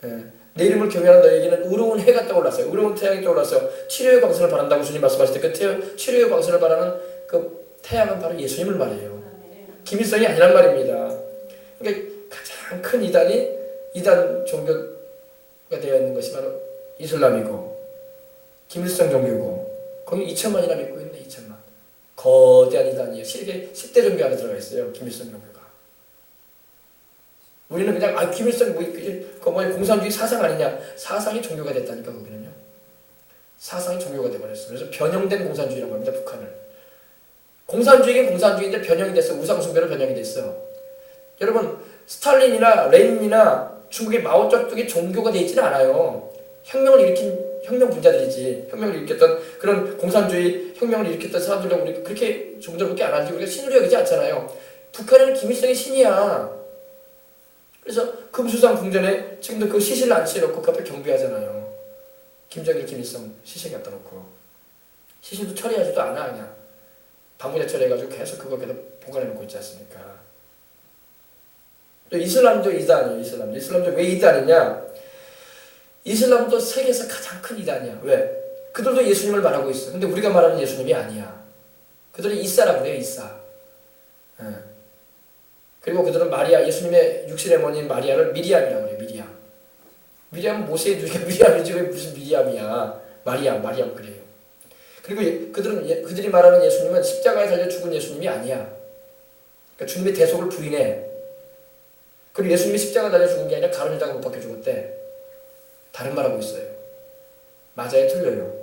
내 이름을 경외하는 너에게는 의로운 해가 떠올랐어요. 의로운 태양이 떠올랐어요. 치료의 광선을 바란다고 주님 말씀하실 때 그 치료의 광선을 바라는 그 태양은 바로 예수님을 말해요. 김일성이 아니란 말입니다. 그러니까 가장 큰 이단 종교가 되어 있는 것이 바로 이슬람이고 김일성 종교고 거기 2천만이나 믿고 있네. 2천만. 거대한 이단이에요. 세계 10대 종교 안에 들어가 있어요. 김일성 종교가. 우리는 그냥 김일성 공산주의 사상 아니냐. 사상이 종교가 됐다니까 거기는요. 사상이 종교가 돼버렸어요. 그래서 변형된 공산주의라고 합니다. 북한을. 공산주의긴 공산주의인데 변형이 됐어. 우상숭배로 변형이 됐어. 여러분 스탈린이나 레닌이나 중국의 마오쩌둥이 종교가 되어 있지는 않아요. 혁명을 일으킨 혁명 분자들이지. 혁명을 일으켰던 그런 공산주의 혁명을 일으켰던 사람들하고 우리 그렇게 종교롭게 안 하지. 우리가 신으로 여기지 않잖아요. 북한에는 김일성이 신이야. 그래서 금수상 궁전에 지금도 그 시신을 안치해놓고 그 앞에 경비하잖아요. 김정일, 김일성 시신 갖다 놓고. 시신도 처리하지도 않아 그냥. 방문에 처리해가지고 계속 그거 계속 보관해놓고 있지 않습니까? 또 이슬람도 이단이에요. 이슬람도 왜 이단이냐? 이슬람도 세계에서 가장 큰 이단이야. 왜? 그들도 예수님을 말하고 있어. 근데 우리가 말하는 예수님이 아니야. 그들은 이사라고 그래요. 이사. 그리고 그들은 마리아, 예수님의 육신의 어머니인 마리아를 미리암이라고 그래요. 미리암은 모세의 누이가 미리암이지 왜 무슨 미리암이야. 마리암 그래요. 그리고 그들이 말하는 예수님은 십자가에 달려 죽은 예수님이 아니야. 그러니까 주님의 대속을 부인해. 그리고 예수님이 십자가에 달려 죽은 게 아니라 가룟유다가 못 박혀 죽었대. 다른 말하고 있어요. 맞아요? 틀려요?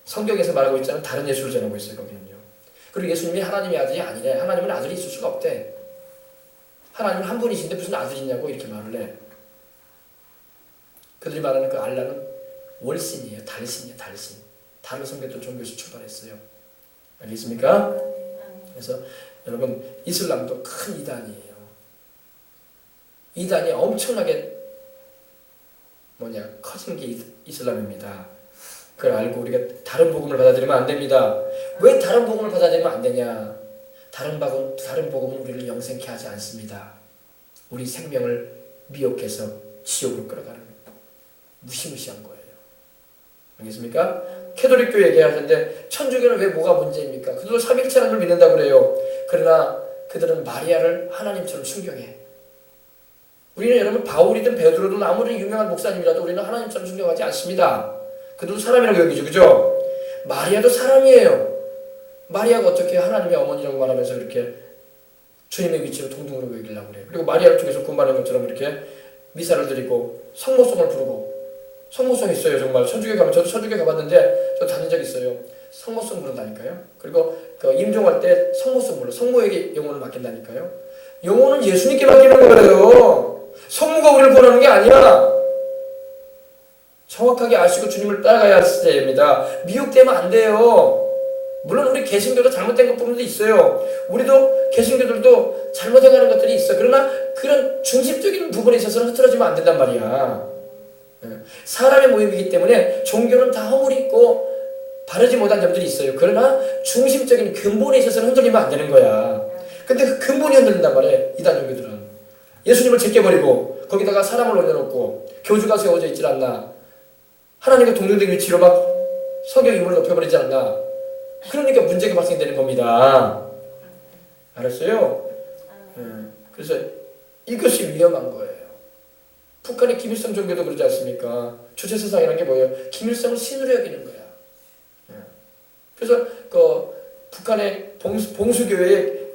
성경에서 말하고 있잖아요. 다른 예수를 전하고 있어요. 거기는요. 그리고 예수님이 하나님의 아들이 아니래. 하나님은 아들이 있을 수가 없대. 하나님은 한 분이신데 무슨 아들이 있냐고 이렇게 말을 해. 그들이 말하는 그 알라는 월신이에요. 달신이에요. 달신. 다른 성경도 종교에서 출발했어요. 알겠습니까? 그래서 여러분 이슬람도 큰 이단이에요. 이단이 엄청나게 커진 게 이슬람입니다. 그걸 알고 우리가 다른 복음을 받아들이면 안 됩니다. 왜 다른 복음을 받아들이면 안 되냐? 다른 복음은 우리를 영생케 하지 않습니다. 우리 생명을 미혹해서 지옥으로 끌어가는 무시무시한 거예요. 알겠습니까? 캐톨릭교 얘기하는데 천주교는 왜 뭐가 문제입니까? 그들도 삼위일체라는 걸 믿는다고 그래요. 그러나 그들은 마리아를 하나님처럼 순경해. 우리는 여러분 바울이든 베드로든 아무리 유명한 목사님이라도 우리는 하나님처럼 순경하지 않습니다. 그들도 사람이라고 여기죠. 그죠? 마리아도 사람이에요. 마리아가 어떻게 하나님의 어머니라고 말하면서 이렇게 주님의 위치로 동등으로 여기려고 그래요. 그리고 마리아를 통해서 군발한 것처럼 이렇게 미사를 드리고 성모송을 부르고 성모송 있어요. 정말 천주교 가면 저도 천주교 가봤는데 저 다닌 적 있어요. 성모송 부른다니까요. 그리고 그 임종할 때 성모송 불러. 성모에게 영혼을 맡긴다니까요. 영혼은 예수님께 맡기는 거예요. 성모가 우리를 권하는 게 아니야. 정확하게 아시고 주님을 따라가야 할 때입니다. 미혹되면 안 돼요. 물론 우리 개신교도 잘못된 것 부분도 있어요. 우리도 개신교들도 잘못해가는 것들이 있어. 그러나 그런 중심적인 부분에 있어서는 흐트러지면 안 된단 말이야. 사람의 모임이기 때문에 종교는 다 허물이 있고 바르지 못한 점들이 있어요. 그러나 중심적인 근본에 있어서는 흔들리면 안 되는 거야. 근데 그 근본이 흔들린단 말이에요. 이단 종교들은. 예수님을 제껴버리고 거기다가 사람을 올려놓고 교주가 세워져 있질 않나. 하나님과 동등된 위치로 막 성경 인물을 높여버리지 않나. 그러니까 문제가 발생되는 겁니다. 알았어요? 그래서 이것이 위험한 거예요. 북한의 김일성 종교도 그러지 않습니까? 주체사상이라는 게 뭐예요? 김일성을 신으로 여기는 거야. 그래서 그 북한의 봉수교회에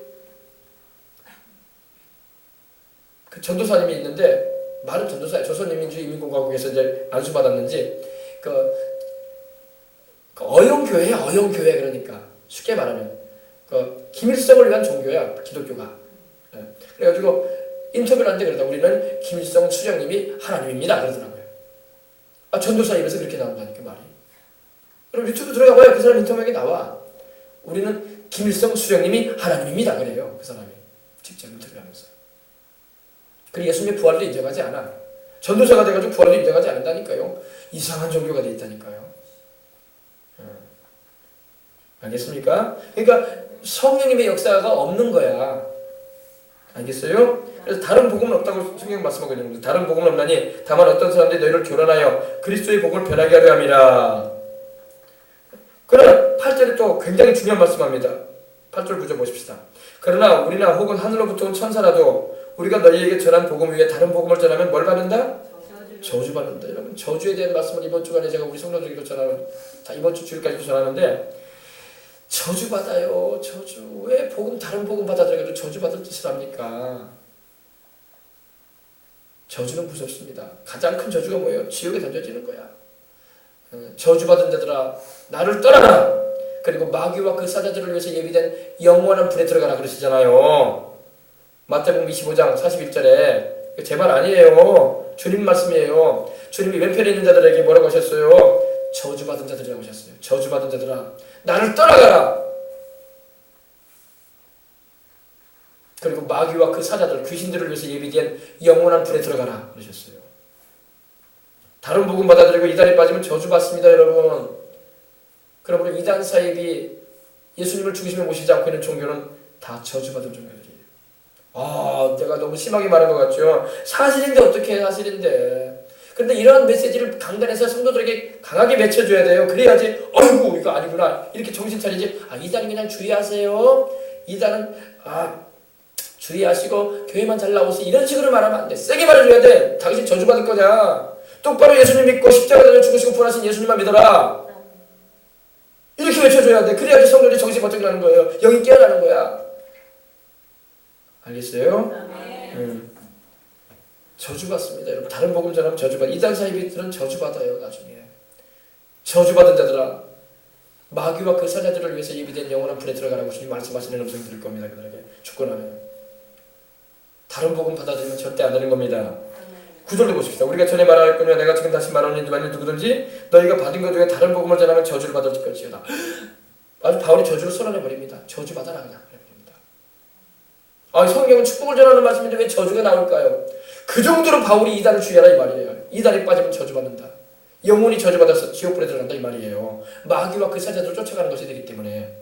그 전도사님이 있는데 많은 전도사, 조선인민주의인민공화국에서 이제 안수받았는지 그 어영교회야, 어영교회. 그러니까 쉽게 말하면 그 김일성을 위한 종교야, 기독교가. 그래가지고 인터뷰를 하는데 그러다 우리는 김일성 수령님이 하나님입니다 그러더라고요. 전도사 입에서 그렇게 나온다니까 말이. 그럼 유튜브 들어가봐요. 그 사람 인터뷰에 나와. 우리는 김일성 수령님이 하나님입니다 그래요. 그 사람이 직접 인터뷰하면서. 그리고 예수님의 부활도 인정하지 않아. 전도사가 돼가지고 부활도 인정하지 않는다니까요. 이상한 종교가 돼 있다니까요. 알겠습니까? 그러니까 성령님의 역사가 없는 거야. 알겠어요? 그래서 다른 복음은 없다고 성경 말씀하고 있는 겁니다. 다른 복음은 없나니 다만 어떤 사람들이 너희를 교란하여 그리스도의 복음을 변하게 하려 함이라. 그러나 8절에 또 굉장히 중요한 말씀합니다. 8절 9절 보십시다. 그러나 우리나 혹은 하늘로부터 온 천사라도 우리가 너희에게 전한 복음 위에 다른 복음을 전하면 뭘 받는다? 저주받는다. 여러분 저주에 대한 말씀을 이번 주간에 제가 우리 성도들에게 전하는, 이번 주 주일까지도 전하는데 저주받아요. 저주. 왜 다른 복음 받아들여도 저주받을 짓을 합니까? 저주는 무섭습니다. 가장 큰 저주가 뭐예요? 지옥에 던져지는 거야. 저주받은 자들아 나를 떠나라. 그리고 마귀와 그 사자들을 위해서 예비된 영원한 불에 들어가라 그러시잖아요. 마태복음 25장 41절에 제 말 아니에요. 주님 말씀이에요. 주님이 왼편에 있는 자들에게 뭐라고 하셨어요? 저주받은 자들이라고 하셨어요. 저주받은 자들아 나를 떠나가라. 그리고 마귀와 그 사자들, 귀신들을 위해서 예비된 영원한 불에 들어가라 그러셨어요. 다른 복음 받아들이고 이단에 빠지면 저주받습니다, 여러분. 그러므로 이단 사입이 예수님을 중심에 모시지 않고 있는 종교는 다 저주받은 종교들이에요. 내가 너무 심하게 말한 것 같죠? 사실인데 어떻게 사실인데. 그런데 이러한 메시지를 강단에서 성도들에게 강하게 맺혀줘야 돼요. 그래야지 어이구 이거 아니구나 이렇게 정신 차리지. 이단은 그냥 주의하세요. 이단은 주의하시고 교회만 잘 나오시 이런 식으로 말하면 안 돼. 세게 말해줘야 돼. 당신 저주받을 거냐. 똑바로 예수님 믿고 십자가 달려 죽으시고 부활하신 예수님만 믿어라. 이렇게 외쳐줘야 돼. 그래야지 성도들이 정신이 번쩍 나는 거예요. 영이 깨어나는 거야. 알겠어요? 저주받습니다. 여러분 다른 복음 전하면 저주받아. 이단 사이비들은 저주받아요. 나중에. 저주받은 자들아 마귀와 그 사자들을 위해서 예비된 영원한 불에 들어가라고 주님 말씀하시는 음성이 들을 겁니다. 그들에게 죽고 나면. 다른 복음 받아들이면 절대 안 되는 겁니다. 구절도 보십시다. 우리가 전에 말하였거니와 내가 지금 다시 말하노니 만일 누구든지 너희가 받은 것 중에 다른 복음을 전하면 저주를 받을 것이다. 아주 바울이 저주를 선언해버립니다. 저주받아라 그냥 해버립니다. 성경은 축복을 전하는 말씀인데 왜 저주가 나올까요? 그 정도로 바울이 이단을 주의하라 이 말이에요. 이단에 빠지면 저주받는다. 영혼이 저주받아서 지옥불에 들어간다 이 말이에요. 마귀와 그 사자들을 쫓아가는 것이 되기 때문에.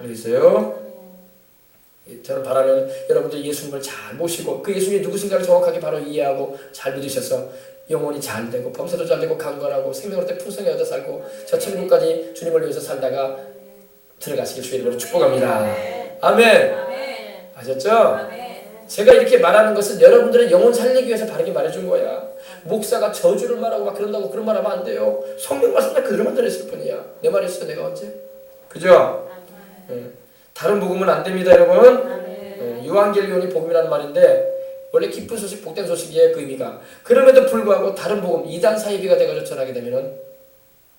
알겠어요? 저는 바라면 여러분들이 예수님을 잘 모시고 그 예수님이 누구신가를 정확하게 바로 이해하고 잘 믿으셔서 영혼이 잘 되고 범사도 잘 되고 강건하고 생명으로 때 풍성히 얻어 살고 저 천국까지 주님을 위해서 살다가 들어가시길 주의 이름으로 축복합니다. 아멘. 아셨죠? 제가 이렇게 말하는 것은 여러분들의 영혼 살리기 위해서 바르게 말해준 거야. 목사가 저주를 말하고 막 그런다고 그런 말 하면 안 돼요. 성경 말씀을 그대로만 전했을 뿐이야. 내 말했어 내가 언제? 그죠? 다른 복음은 안 됩니다, 여러분. 유한겔리온이 복음이라는 말인데 원래 기쁜 소식, 복된 소식이에요, 그 의미가. 그럼에도 불구하고 다른 복음, 이단 사이비가 돼가지고 전하게 되면은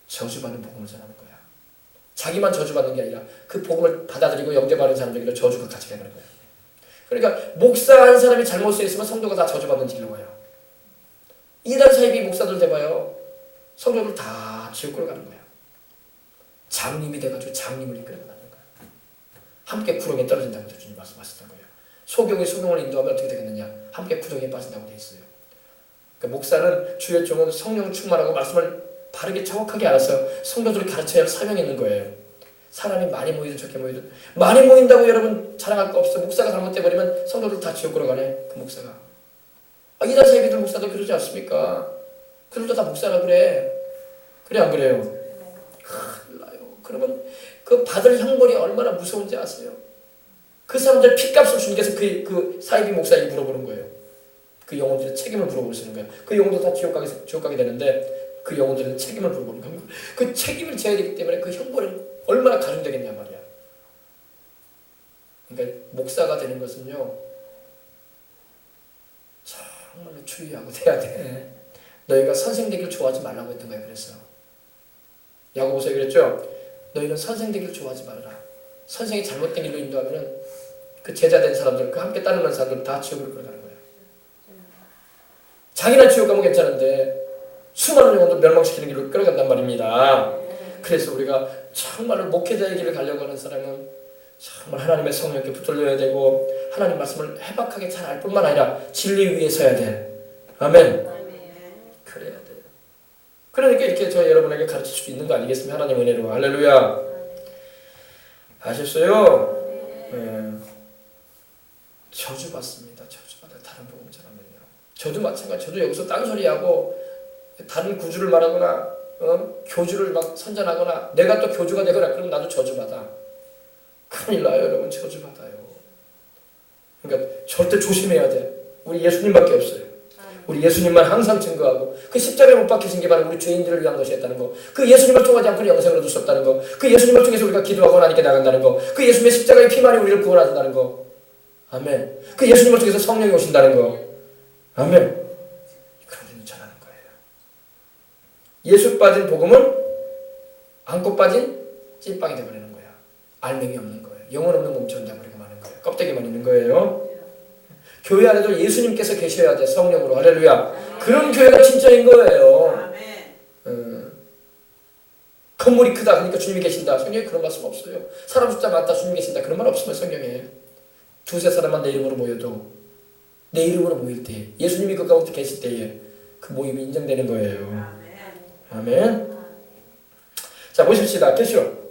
저주받는 복음을 전하는 거야. 자기만 저주받는 게 아니라 그 복음을 받아들이고 영접하는 사람들에게도 저주가 같이 되는 거야. 그러니까 목사 한 사람이 잘못되어 있으면 성도가 다 저주받는 길로 가요. 이단 사이비 목사들 돼봐요. 성도들 다 지옥으로 가는 거야. 장님이 돼가지고 장님을 이끌어가는 거야. 함께 구렁에 떨어진다고 주님 말씀하셨던 거예요. 소경이 소경을 인도하면 어떻게 되겠느냐? 함께 구덩이에 빠진다고 되어 있어요. 그러니까 목사는 주의 종은 성령 충만하고 말씀을 바르게 정확하게 알아서 성도들을 가르쳐야 할 사명이 있는 거예요. 사람이 많이 모이든 적게 모이든 많이 모인다고 여러분 자랑할 거 없어. 목사가 잘못돼버리면 성도들 다 지옥으로 가네. 그 목사가. 이단 사이비들 목사도 그러지 않습니까? 그들도 다 목사라 그래. 그래 안 그래요? 큰일 나요. 그러면 그 받을 형벌이 얼마나 무서운지 아세요? 그 사람들 핏값을 주님께서 그 사이비 목사에게 물어보는 거예요. 그 영혼들의 책임을 물어보시는 거예요. 그 영혼들 다 지옥 가게 되는데 그 영혼들은 책임을 물어보는 거예요. 그 책임을 져야 되기 때문에 그 형벌이 얼마나 가중되겠냐 말이야. 그러니까 목사가 되는 것은요 정말로 주의하고 돼야 돼. 너희가 선생 되길 좋아하지 말라고 했던 거예요. 그래서 야고보서에 그랬죠. 너희는 선생 되길 좋아하지 말아라. 선생이 잘못된 길로 인도하면은 그 제자된 사람들, 그 함께 따르는 사람들 다 지옥으로 끌어가는 거예요. 자기나 지옥 가면 괜찮은데 수많은 영혼들 멸망시키는 길로 끌어간단 말입니다. 그래서 우리가 정말로 목회자의 길을 가려고 하는 사람은 정말 하나님의 성령께 붙들려야 되고 하나님 말씀을 해박하게 잘 알 뿐만 아니라 진리 위에 서야 돼. 아멘. 그래야 돼. 그러니까 이렇게 저 여러분에게 가르칠 수 있는 거 아니겠습니까? 하나님 은혜로. 할렐루야. 아셨어요? 저주받습니다. 저주받아요. 다른 복음 전하면요. 저도 마찬가지. 저도 여기서 딴소리하고 다른 구주를 말하거나 교주를 막 선전하거나 내가 또 교주가 되거나 그러면 나도 저주받아. 큰일 나요. 여러분 저주받아요. 그러니까 절대 조심해야 돼. 우리 예수님밖에 없어요. 우리 예수님만 항상 증거하고 그 십자가에 못 박히신 게 바로 우리 죄인들을 위한 것이었다는 거. 그 예수님을 통하지 않고는 영생을 얻을 수 없다는 거. 그 예수님을 통해서 우리가 기도하고 하나님께 나간다는 거. 그 예수님의 십자가의 피만이 우리를 구원하신다는 거. 아멘. 그 예수님을 통해서 성령이 오신다는 거. 아멘. 그런데는 전하는 거예요. 예수 빠진 복음은 안고 빠진 찐빵이 되어버리는 거야. 알맹이 없는 거예요. 영혼 없는 몸처럼 되어버리고 마는 거예요. 껍데기만 있는 거예요. 교회 안에도 예수님께서 계셔야 돼. 성령으로. 할렐루야. 그런 교회가 진짜인 거예요. 건물이 크다 그러니까 주님이 계신다. 성경에 그런 말씀 없어요. 사람 숫자 많다 주님이 계신다. 그런 말 없으면 성경에. 두세 사람만 내 이름으로 모여도 내 이름으로 모일 때 예수님이 그 가운데 계실 때에 그 모임이 인정되는 거예요. 아멘. 자 보십시다. 계시록.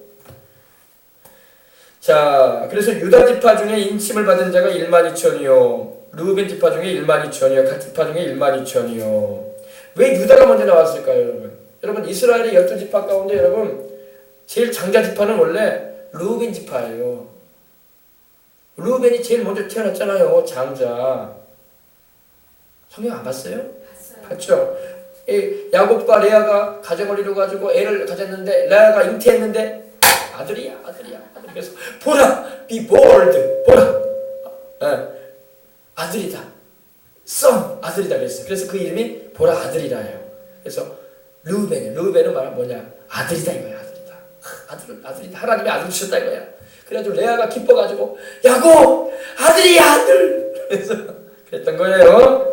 자 그래서 유다 지파 중에 인침을 받은 자가 1만 2천이요 르우벤 지파 중에 1만 2천이요 갓 지파 중에 1만 2천이요. 왜 유다가 먼저 나왔을까요, 여러분? 여러분 이스라엘의 12지파 가운데 여러분 제일 장자 지파는 원래 르우벤 지파예요. 르우벤이 제일 먼저 태어났잖아요. 장자. 성경 안 봤어요? 봤죠? 야곱과 레아가 가정을 이루어가지고 애를 가졌는데 레아가 잉태했는데 아들이야. 그래서 보라, be bold, 보라, 아들이다, son, 아들이다 그랬어요. 그래서 그 이름이 보라 아들이라예요. 그래서 르우벤은 말은 뭐냐? 아들이다 이거야. 아들이다. 하나님이 아들 주셨다 이거야. 그래가지고 레아가 기뻐가지고 야곱 아들이야 아들. 그래서 그랬던 거예요.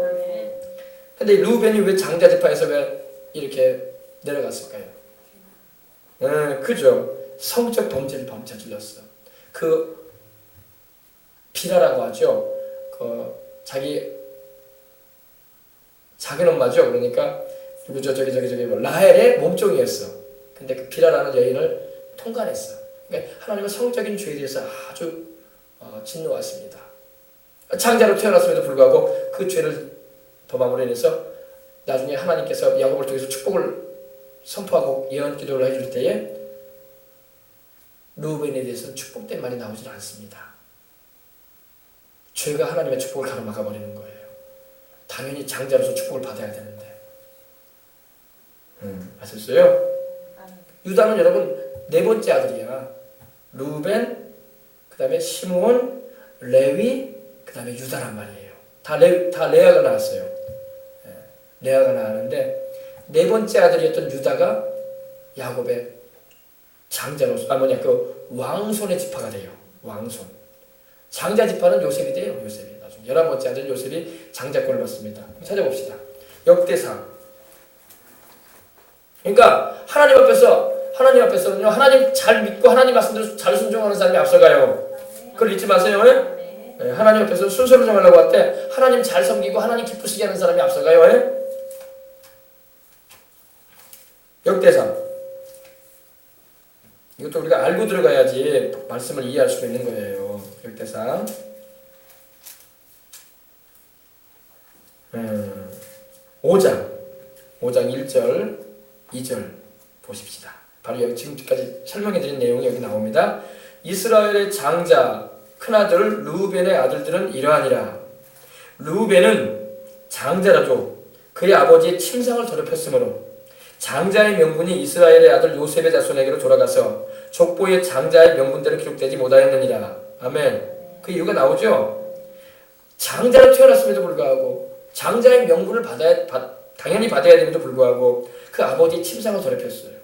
근데 르우벤이 왜 장자 지파에서 왜 이렇게 내려갔을까요? 그죠. 성적 범죄를 저질렀어. 그 비라라고 하죠. 그 자기 작은 엄마죠. 그러니까 누구죠? 저기 라헬의 몸종이었어. 근데 그 비라라는 여인을 통간했어. 그러니까 하나님은 성적인 죄에 대해서 아주 진노하십니다. 장자로 태어났음에도 불구하고 그 죄를 범함으로 인해서 나중에 하나님께서 야곱을 통해서 축복을 선포하고 예언 기도를 해줄 때에 르우벤에 대해서는 축복된 말이 나오질 않습니다. 죄가 하나님의 축복을 가로막아 버리는 거예요. 당연히 장자로서 축복을 받아야 되는데. 아셨어요? 유다는 여러분 네 번째 아들이야. 르우벤, 그 다음에 시므온, 레위, 그 다음에 유다란 말이에요. 다 레아가 나왔어요. 레아가 나왔는데 네 번째 아들이었던 유다가 야곱의 장자로서 그 왕손의 지파가 돼요. 왕손. 장자 지파는 요셉이 돼요. 요셉이 나중에 11번째 아들 요셉이 장자권을 받습니다. 찾아봅시다. 역대상. 그러니까 하나님 앞에서는요 하나님 잘 믿고 하나님 말씀대로 잘 순종하는 사람이 앞서가요. 그걸 잊지 마세요. 네, 하나님 앞에서 순서를 정하려고 할 때 하나님 잘 섬기고 하나님 기쁘시게 하는 사람이 앞서가요. 역대상. 이것도 우리가 알고 들어가야지 말씀을 이해할 수 있는 거예요. 역대상 5장 1절 2절 보십시다. 바로 여기 지금까지 설명해드린 내용이 여기 나옵니다. 이스라엘의 장자 큰아들 르우벤의 아들들은 이러하니라. 르우벤은 장자라도 그의 아버지의 침상을 더럽혔으므로 장자의 명분이 이스라엘의 아들 요셉의 자손에게로 돌아가서 족보의 장자의 명분대로 기록되지 못하였느니라. 아멘. 그 이유가 나오죠. 장자로 태어났음에도 불구하고 장자의 명분을 당연히 받아야 됨에도 불구하고 그 아버지의 침상을 더럽혔어요.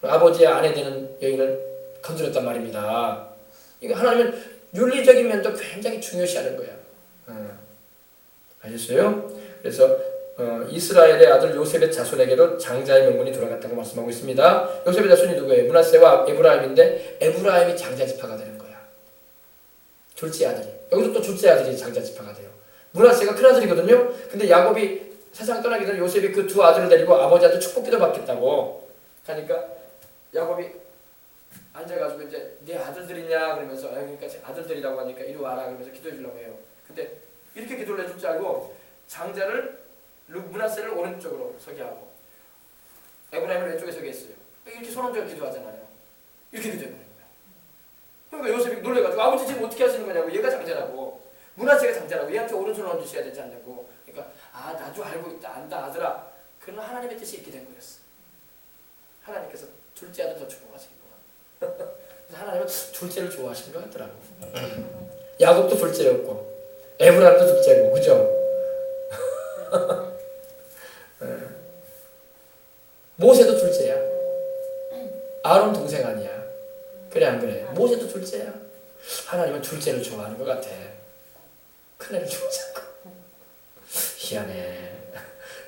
아버지의 아내 되는 여인을 건드렸단 말입니다. 이거 하나님은 윤리적인 면도 굉장히 중요시하는 거야. 아셨어요? 그래서 이스라엘의 아들 요셉의 자손에게도 장자의 명분이 돌아갔다고 말씀하고 있습니다. 요셉의 자손이 누구예요? 므낫세와 에브라임인데 에브라임이 장자 지파가 되는 거야. 둘째 아들이. 여기서 또 둘째 아들이 장자 지파가 돼요. 므낫세가 큰 아들이거든요. 근데 야곱이 세상 떠나기 전에 요셉이 그 두 아들을 데리고 아버지한테 축복기도 받겠다고 하니까 야곱이 앉아가지고 이제 네 아들들이냐 그러면서 그러니까 아들들이라고 하니까 이리 와라 그러면서 기도해 주려고 해요. 근데 이렇게 기도를 해줄 줄 알고 장자를 므낫세를 오른쪽으로 서게 하고 에브라임을 왼쪽에 서게 했어요. 이렇게 손 얹어 기도하잖아요. 이렇게 기도해 버린 거야. 그러니까 요셉이 놀래가지고 아버지 지금 어떻게 하시는 거냐고. 얘가 장자라고 므낫세가 장자라고 얘한테 오른손을 얹으셔야 되지 않냐고. 그러니까 나도 알고 있다 안다 아들아. 그러나 하나님의 뜻이 이렇게 된 거였어. 하나님께서 둘째 아들 더 축복하시겠구나. 그래서 하나님은 둘째를 좋아하시는 것 같더라고. 야곱도 둘째였고 에브라임도 둘째고 그죠? 아론 동생 아니야. 그래 안 그래? 모세도 둘째야. 하나님은 둘째를 좋아하는 것 같아. 큰애를 좋아하지 않고. 희한해.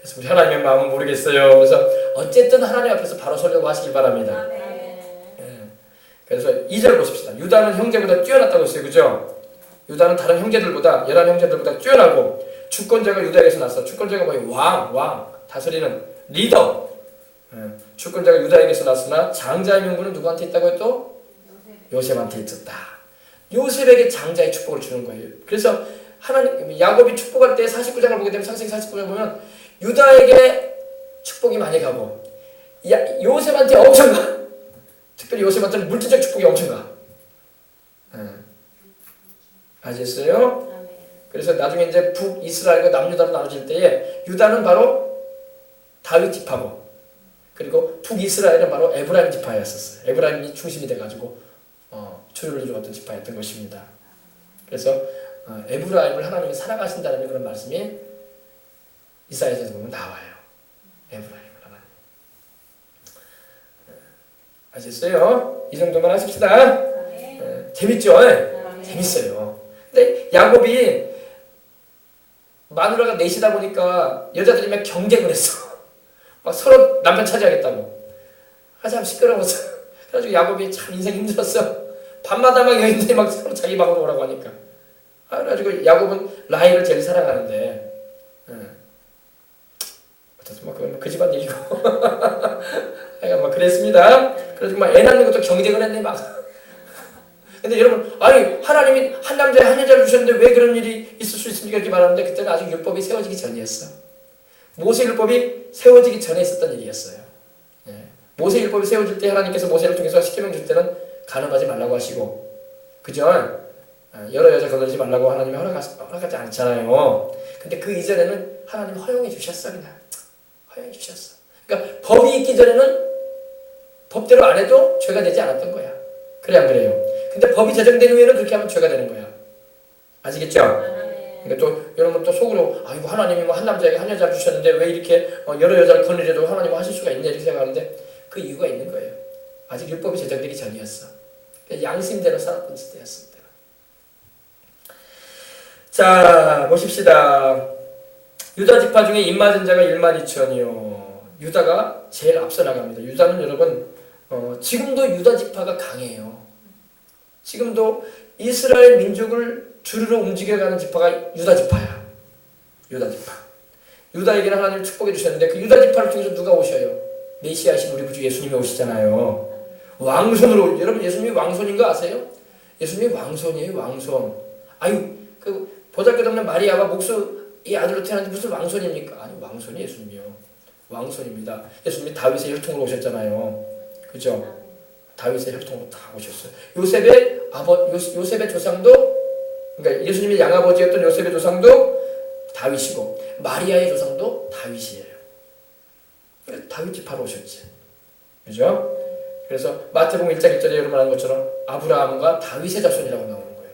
그래서 우리 하나님의 마음은 모르겠어요. 그래서 어쨌든 하나님 앞에서 바로 서려고 하시길 바랍니다. 그래서 2절 보십시다. 유다는 형제보다 뛰어났다고 했어요. 그죠? 유다는 다른 형제들보다, 11형제들보다 뛰어나고, 주권자가 유다에게서 났어. 주권자가 뭐예요? 왕, 다스리는 리더. 주권자가 유다에게서 났으나 장자의 명분은 누구한테 있다고 해도? 요셉한테 있었다. 요셉에게 장자의 축복을 주는 거예요. 그래서 하나님, 야곱이 축복할 때 49장을 보게 되면, 창세기 49장을 보면 유다에게 축복이 많이 가고 요셉한테 엄청 가. 특별히 요셉한테는 물질적 축복이 엄청 가. 아셨어요? 그래서 나중에 이제 북이스라엘과 남유다로 나눠질 때에 유다는 바로 다윗 지파고, 그리고 북이스라엘은 바로 에브라임 지파였었어요. 에브라임이 중심이 돼가지고 주를 이루었던 지파였던 것입니다. 그래서 에브라임을 하나님이 사랑하신다는 그런 말씀이 이사야서에서 보면 나와요. 에브라임을 하나님. 아셨어요? 이 정도만 하십시다. 재밌죠? 재밌어요. 근데 야곱이 마누라가 넷이다 보니까 여자들이 막 경쟁을 했어. 막 서로 남편 차지하겠다고. 참 시끄러워서. 그래가지고 야곱이 참 인생 힘들었어. 밤마다 막 여인들이 막 서로 자기 방으로 오라고 하니까. 그래가지고 야곱은 라헬을 제일 사랑하는데, 어쨌든 뭐 그건 그 집안 얘기고. 막 그랬습니다. 그래가지고 막 애 낳는 것도 경쟁을 했네 막. 근데 여러분, 아니 하나님이 한 남자에 한 여자를 주셨는데 왜 그런 일이 있을 수 있습니까? 이렇게 말하는데 그때는 아직 율법이 세워지기 전이었어. 모세 율법이 세워지기 전에 있었던 일이었어요. 모세 율법이 세워질 때 하나님께서 모세를 통해서 십계명 줄 때는 간음하지 말라고 하시고, 그죠? 여러 여자 거느리지 말라고 하나님이 허락하지 않잖아요. 근데 그 이전에는 하나님 허용해 주셨어. 그냥 허용해 주셨어. 그러니까 법이 있기 전에는 법대로 안 해도 죄가 되지 않았던 거야. 그래 안 그래요? 근데 법이 제정된 후에는 그렇게 하면 죄가 되는 거야. 아시겠죠? 그러니까 또 여러분 또 속으로 아이고 하나님이 뭐 한 남자에게 한 여자를 주셨는데 왜 이렇게 여러 여자를 거느려도 하나님은 하실 수가 있냐 이렇게 생각하는데 그 이유가 있는 거예요. 아직 율법이 제정되기 전이었어. 양심대로 살았던 시대였을 때. 자 보십시다. 유다 지파 중에 입맞은 자가 12,000이요. 유다가 제일 앞서 나갑니다. 유다는 여러분 지금도 유다 지파가 강해요. 지금도 이스라엘 민족을 주르러 움직여가는 지파가 유다 지파야. 유다 지파. 유다에게는 하나님 축복해 주셨는데 그 유다 지파를 통해서 누가 오셔요? 메시아신 우리 구주 예수님이 오시잖아요. 왕손으로. 여러분 예수님이 왕손인 거 아세요? 예수님이 왕손이에요. 왕손. 아유 그 보잘것없는 마리아가 목수의 아들로 태어났는데 무슨 왕손입니까? 아니 왕손이 예수님이요. 왕손입니다. 예수님이 다윗의 혈통으로 오셨잖아요. 그죠? 다윗의 혈통으로 다 오셨어요. 요셉의 조상도, 그러니까 예수님의 양아버지였던 요셉의 조상도 다윗이고 마리아의 조상도 다윗이에요. 다윗 지파로 오셨지. 그죠? 그래서 마태복음 1장 1절에 여러분 말한 것처럼 아브라함과 다윗의 자손이라고 나오는 거예요.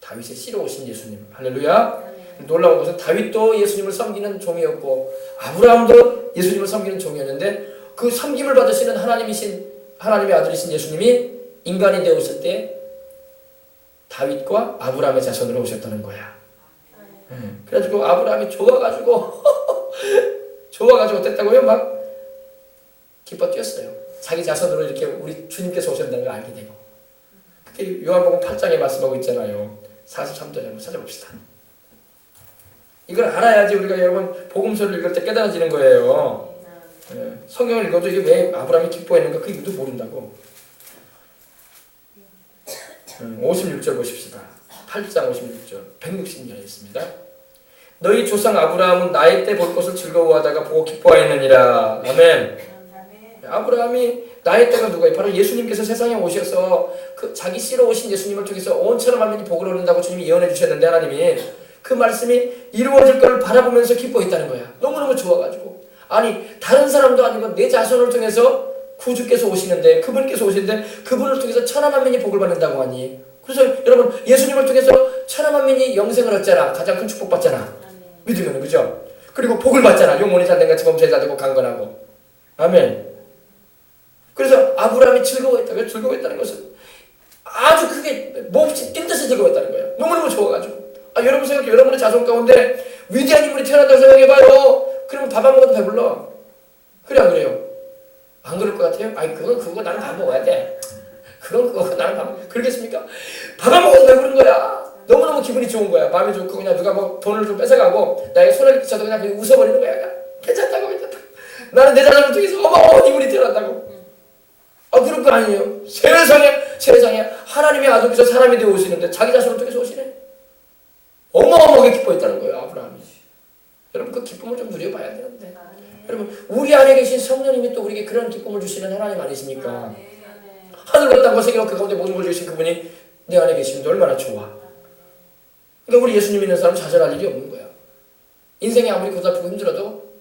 다윗의 씨로 오신 예수님. 할렐루야. 놀라운 것은 다윗도 예수님을 섬기는 종이었고 아브라함도 예수님을 섬기는 종이었는데 그 섬김을 받으시는 하나님의 아들이신 예수님이 인간이 되어 오실 때 다윗과 아브라함의 자손으로 오셨다는 거야. 그래가지고 아브라함이 좋아가지고 어땠다고요? 막 기뻐 뛰었어요. 자기 자손으로 이렇게 우리 주님께서 오셨다는 걸 알게 되고. 그게 요한복음 8장에 말씀하고 있잖아요. 43절에 한번 찾아봅시다. 이걸 알아야지 우리가 여러분 복음서를 읽을 때 깨달아지는 거예요. 성경을 읽어도 이게 왜 아브라함이 기뻐했는가 그 이유도 모른다고. 56절 보십시다. 8장 56절 160년에 있습니다. 너희 조상 아브라함은 나이 때 볼 것을 즐거워하다가 보고 기뻐하였느니라. 아멘. 아브라함이 나이 때가 누구예요? 바로 예수님께서 세상에 오셔서 그 자기 씨로 오신 예수님을 통해서 온천한 만민이 복을 얻는다고 주님이 예언해 주셨는데 하나님이 그 말씀이 이루어질 것을 바라보면서 기뻐했다는 거야. 너무너무 좋아가지고. 아니 다른 사람도 아니고 내 자손을 통해서 구주께서 오시는데 그분께서 오시는데 그분을 통해서 천하 만민이 복을 받는다고 하니. 그래서 여러분 예수님을 통해서 천하 만민이 영생을 얻잖아. 가장 큰 축복 받잖아. 믿으면 그죠? 그리고 복을 받잖아. 영혼이 잘된 같이 범죄에 잘되고 강건하고. 아멘. 그래서 아브라함이 즐거워했다. 왜 즐거워했다는 것은 아주 크게 몹시 뛴 듯이 즐거워했다는 거예요. 너무너무 좋아가지고. 여러분 생각해. 여러분의 자손 가운데 위대한 인물이 태어난다고 생각해봐요. 그러면 밥 안 먹어도 배불러. 그래 안 그래요? 안 그럴 것 같아요? 그거 나는 밥 먹어야 돼. 그거 나는 밥 먹어. 그러겠습니까? 밥 안 먹어도 배부른 거야. 너무너무 기분이 좋은 거야. 마음이 좋고 그냥 누가 뭐 돈을 좀 뺏어가고 나에게 손을 끼쳐도 그냥 웃어버리는 거야. 그냥. 괜찮다고. 나는 내 자손을 통해서 어마어마한 인물이 태어난다고. 그럴 거 아니에요. 세상에 하나님의 아들께서 사람이 되어 오시는데 자기 자손을 통해서 오시네. 어마어마하게 기뻐했다는 거예요. 아브라함이. 여러분 그 기쁨을 좀 누려봐야 되는데. 여러분 우리 안에 계신 성령님이 또 우리에게 그런 기쁨을 주시는 하나님 아니십니까? 하늘과 땅과 세계와 그 가운데 모든 걸 주신 그분이 내 안에 계시는데 얼마나 좋아. 그러니까 우리 예수님 믿는 사람은 좌절할 일이 없는 거야. 인생이 아무리 고달프고 힘들어도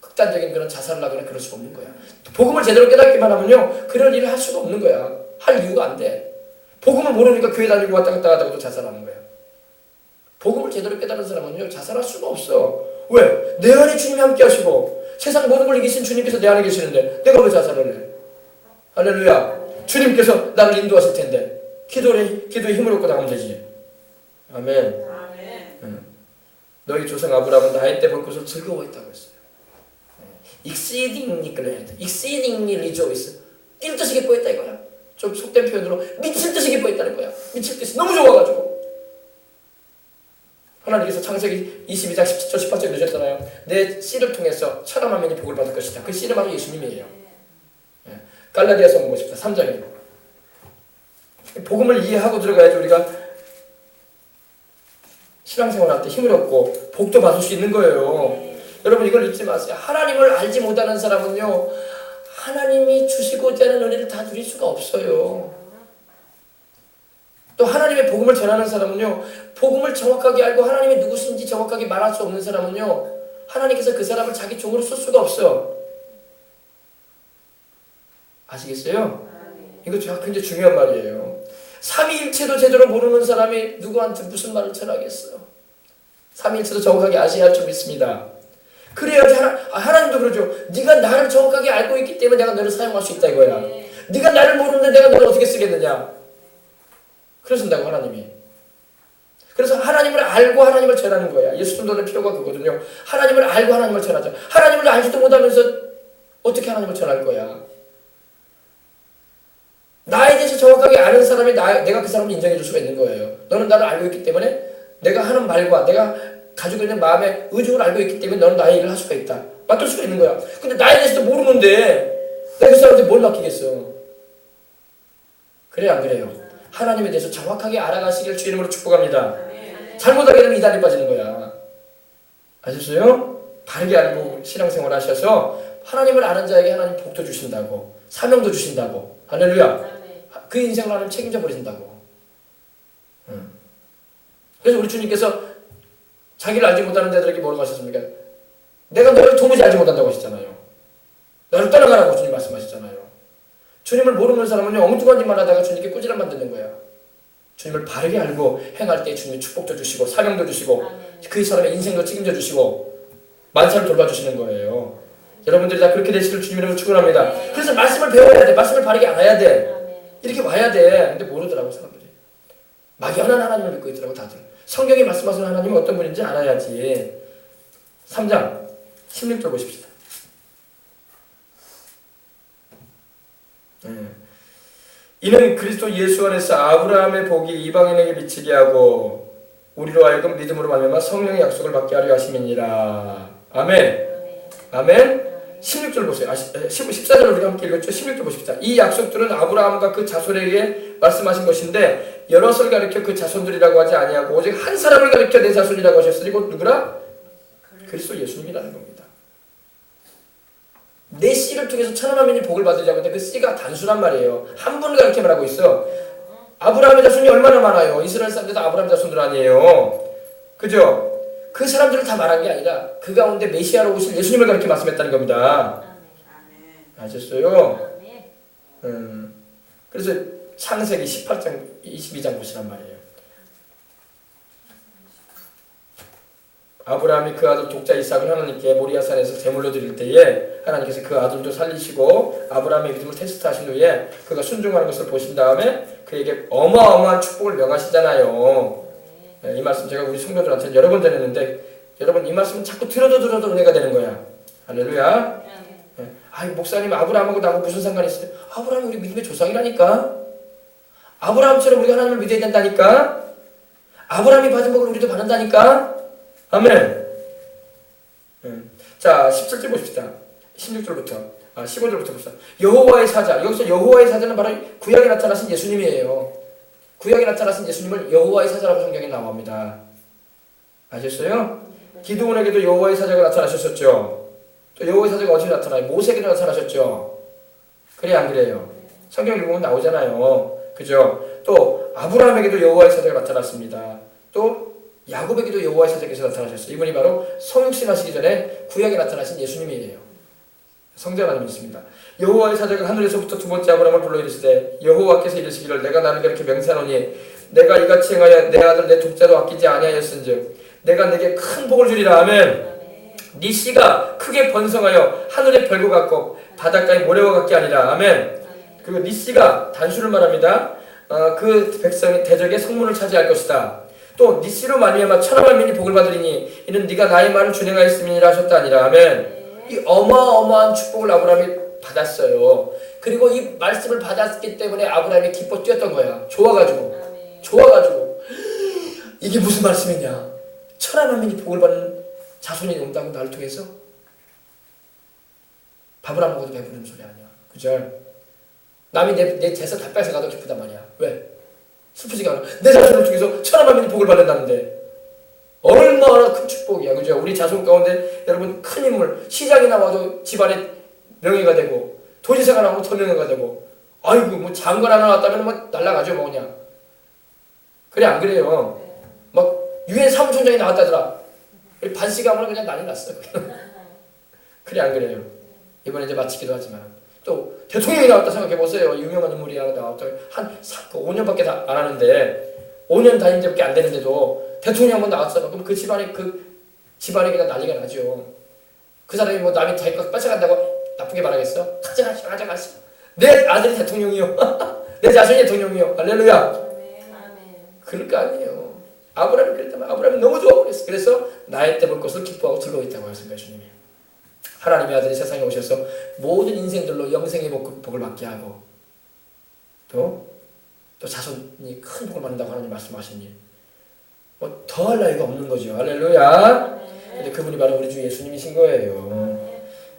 극단적인 그런 자살을 하거나 그럴 수가 없는 거야. 복음을 제대로 깨닫기만 하면요 그런 일을 할 수가 없는 거야. 할 이유가 안 돼. 복음을 모르니까 교회 다니고 왔다 갔다 하다가도 자살하는 거야. 복음을 제대로 깨달은 사람은요 자살할 수가 없어. 왜? 내 안에 주님이 함께 하시고 세상 모든 걸 이기신 주님께서 내 안에 계시는데 내가 왜 자살을 해? 할렐루야. 주님께서 나를 인도하실 텐데 기도에 힘을 얻고 나가면 되지. 아멘. 너희 조상 아브라함은 나이 때 볼 것을 즐거워했다고 했어요. exceedingly glad, exceedingly rejoice. 뛸 듯이 기뻐했다 이거야. 좀 속된 표현으로 미칠 듯이 기뻐했다는 거야. 미칠 듯이 너무 좋아가지고. 하나님께서 창세기 22장 17절 18절 넣으셨잖아요. 내 씨를 통해서 천하 만민이 복을 받을 것이다. 그 씨는 바로 예수님이에요. 갈라디아서 보고 싶다. 3장에 복음을 이해하고 들어가야지 우리가 신앙생활할 때 힘을 얻고 복도 받을 수 있는 거예요. 여러분 이걸 잊지 마세요. 하나님을 알지 못하는 사람은요 하나님이 주시고자 하는 은혜를 다 누릴 수가 없어요. 또 하나님의 복음을 전하는 사람은요 복음을 정확하게 알고 하나님이 누구신지 정확하게 말할 수 없는 사람은요 하나님께서 그 사람을 자기 종으로 쓸 수가 없어. 아시겠어요? 이거 굉장히 중요한 말이에요. 삼위일체도 제대로 모르는 사람이 누구한테 무슨 말을 전하겠어요? 삼위일체도 정확하게 아셔야 할 줄 믿습니다. 그래야지 하나님도 그러죠. 네가 나를 정확하게 알고 있기 때문에 내가 너를 사용할 수 있다 이거야. 네가 나를 모르는데 내가 너를 어떻게 쓰겠느냐. 그러신다고 하나님이. 그래서 하나님을 알고 하나님을 전하는 거야. 예수님도는 필요가 그거든요. 하나님을 알고 하나님을 전하자. 하나님을 알지도 못하면서 어떻게 하나님을 전할 거야. 나에 대해서 정확하게 아는 사람이 내가 그 사람을 인정해 줄 수가 있는 거예요. 너는 나를 알고 있기 때문에 내가 하는 말과 내가 가지고 있는 마음의 의중을 알고 있기 때문에 너는 나의 일을 할 수가 있다. 맡을 수가 있는 거야. 근데 나에 대해서도 모르는데 내가 그 사람한테 뭘 맡기겠어. 그래 안 그래요? 하나님에 대해서 정확하게 알아가시길 주 이름으로 축복합니다. 잘못하게 되면 이단에 빠지는 거야. 아셨어요? 바르게 알고 신앙생활 하셔서 하나님을 아는 자에게 하나님 복도 주신다고 사명도 주신다고. 할렐루야. 그 인생을 하나님 책임져 버리신다고. 그래서 우리 주님께서 자기를 알지 못하는 자들에게 뭐라고 하셨습니까? 내가 너를 도무지 알지 못한다고 하셨잖아요. 너를 떠나가라고 주님 말씀하셨잖아요. 주님을 모르는 사람은요 엉뚱한 짓만 하다가 주님께 꾸지람 만드는 거야. 주님을 바르게 알고 행할 때 주님이 축복도 주시고 사명도 주시고 그 사람의 인생도 책임져 주시고 만사를 돌봐주시는 거예요. 여러분들이 다 그렇게 되시길 주님으로 축원합니다. 그래서 말씀을 배워야 돼. 말씀을 바르게 알아야 돼. 이렇게 와야 돼. 근데 모르더라고 사람들이. 막연한 하나님을 믿고 있더라고 다들. 성경이 말씀하시는 하나님은 어떤 분인지 알아야지. 3장 16절 보십시다. 이는 그리스도 예수 안에서 아브라함의 복이 이방인에게 미치게 하고 우리로 하여금 믿음으로 말미암아 성령의 약속을 받게 하려 하심이니라. 아멘. 아멘. 16절 보세요. 14절 우리가 함께 읽었죠. 16절 보십시다. 이 약속들은 아브라함과 그 자손에게 말씀하신 것인데 여럿을 가리켜 그 자손들이라고 하지 아니하고 오직 한 사람을 가리켜 내 자손이라고 하셨으니 곧 누구라? 그리스도 예수님이라는 겁니다. 내 씨를 통해서 천하 만민이 복을 받으자고 하는데 그 씨가 단순한 말이에요. 한 분을 가리켜 말하고 있어. 아브라함의 자손이 얼마나 많아요. 이스라엘 사람들도 아브라함 자손들 아니에요. 그죠? 그 사람들을 다 말한 게 아니라 그 가운데 메시아로 오실 예수님을 가리켜 말씀했다는 겁니다. 아셨어요? 그래서 창세기 18장 22장 보시란 말이에요. 아브라함이 그 아들 독자 이삭을 하나님께 모리아산에서 제물로 드릴 때에 하나님께서 그 아들도 살리시고 아브라함의 믿음을 테스트하신 후에 그가 순종하는 것을 보신 다음에 그에게 어마어마한 축복을 명하시잖아요. 이 말씀 제가 우리 성도들한테 여러 번 전했는데 여러분 이 말씀은 자꾸 들어도 은혜가 되는 거야. 할렐루야. 아이 목사님 아브라함하고 나하고 무슨 상관이 있어요? 아브라함이 우리 믿음의 조상이라니까. 아브라함처럼 우리가 하나님을 믿어야 된다니까. 아브라함이 받은 복을 우리도 받는다니까. 아멘. 자 17절 보십시다. 16절부터 15절부터 봅시다. 여호와의 사자. 여기서 여호와의 사자는 바로 구약에 나타나신 예수님이에요. 구약에 나타나신 예수님을 여호와의 사자라고 성경에 나옵니다. 아셨어요? 기드온에게도 여호와의 사자가 나타나셨었죠. 또 여호와의 사자가 어디에 나타나요? 모세에게도 나타나셨죠. 그래 안 그래요? 성경 읽으면 나오잖아요. 그죠? 또 아브라함에게도 여호와의 사자가 나타났습니다. 또 야곱에게도 여호와의 사자께서 나타나셨어요. 이분이 바로 성육신 하시기 전에 구약에 나타나신 예수님이에요. 성자 하나님 있습니다. 여호와의 사자가 하늘에서부터 두 번째 아브라함을 불러 이르시되 여호와께서 이르시기를 내가 나를 그렇게 명사노니 내가 이같이 행하여 내 아들 내 독자도 아끼지 아니하였은즉 내가 내게 큰 복을 주리라. 아멘. 네 씨가 크게 번성하여 하늘의 별과 같고 바닷가의 모래와 같게 아니라. 아멘. 그리고 네 씨가 단수를 말합니다. 그 백성이 대적의 성문을 차지할 것이다. 또 네 씨로 말미암아 천하 만민이 복을 받으리니 이는 네가 나의 말을 준행하였음이니라 하셨다 아니라. 아멘. 이 어마어마한 축복을 아브라함이 받았어요. 그리고 이 말씀을 받았기 때문에 아브라함이 기뻐 뛰었던 거야. 좋아가지고 이게 무슨 말씀이냐. 천하 만민이 복을 받는 자손이 온다고 나를 통해서. 밥을 안 먹어도 배부르는 소리 아니야. 그죠? 남이 내 재산 다 뺏어가도 기쁘단 말이야. 왜? 슬프지가 않아. 내 자손을 통해서 천하 만민이 복을 받는다는데 얼마나 큰 축복이야. 그죠? 우리 자손 가운데 여러분 큰 인물, 시장이 나와도 집안에 명예가 되고 도지사가 나오면 더 명예가 되고 아이고 뭐 장관 하나 나왔다면 막 날라가죠 뭐 그냥. 그래 안 그래요? 막 유엔 사무총장이 나왔다더라. 반씨 가문은 그냥 난리 났어. 그래 안 그래요? 이번에 이제 마치기도 하지만 또 대통령이 나왔다 생각해보세요. 유명한 인물이 하나 나왔다. 한 5년밖에 안 하는데 5년 다닌 지밖에 안 되는데도 대통령 한번 나왔어. 그럼 그 집안이 그냥 난리가 나죠. 그 사람이 뭐 남이 자기 거 뺏어간다고 나쁘게 말하겠어? 가져가시. 내 아들이 대통령이요. 내 자손이 대통령이요. 할렐루야. 그럴 거 아니에요. 아브라함이 그랬다면 아브라함이 너무 좋아버렸어. 그래서 나의 때 볼 것을 기뻐하고 즐거워했다고 하셨습니다. 주님이. 하나님의 아들이 세상에 오셔서 모든 인생들로 영생의 복을 받게 하고 또 자손이 큰 복을 받는다고 하나님 말씀하시니 뭐 더할 나위가 없는 거죠. 할렐루야. 근데 그분이 바로 우리 주 예수님이신 거예요.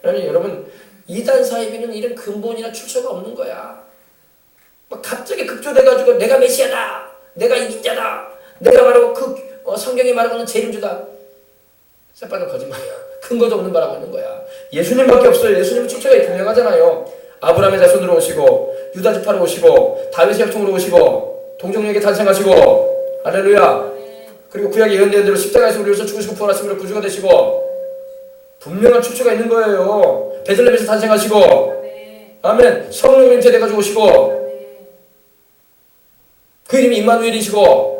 그러니 여러분 이단 사이비는 이런 근본이나 출처가 없는 거야. 막 갑자기 급조돼가지고 내가 메시아다, 내가 이긴 자다, 내가 바로 성경이 말하는 재림주다. 새빨간 거짓말이야. 근거도 없는 바라고 있는 거야. 예수님밖에 없어요. 예수님은 출처가 분명하잖아요. 아브라함의 자손으로 오시고 유다 지파로 오시고 다윗의 혈통으로 오시고 동정녀에게 탄생하시고 할렐루야. 그리고 구약에 예언된 대로 십자가에서 우리를 위해서 죽으시고 부활하심으로 구주가 되시고 분명한 출처가 있는 거예요. 베들레헴에서 탄생하시고 아멘. 성령님 임재돼가지고 오시고 그 이름이 임마누엘이시고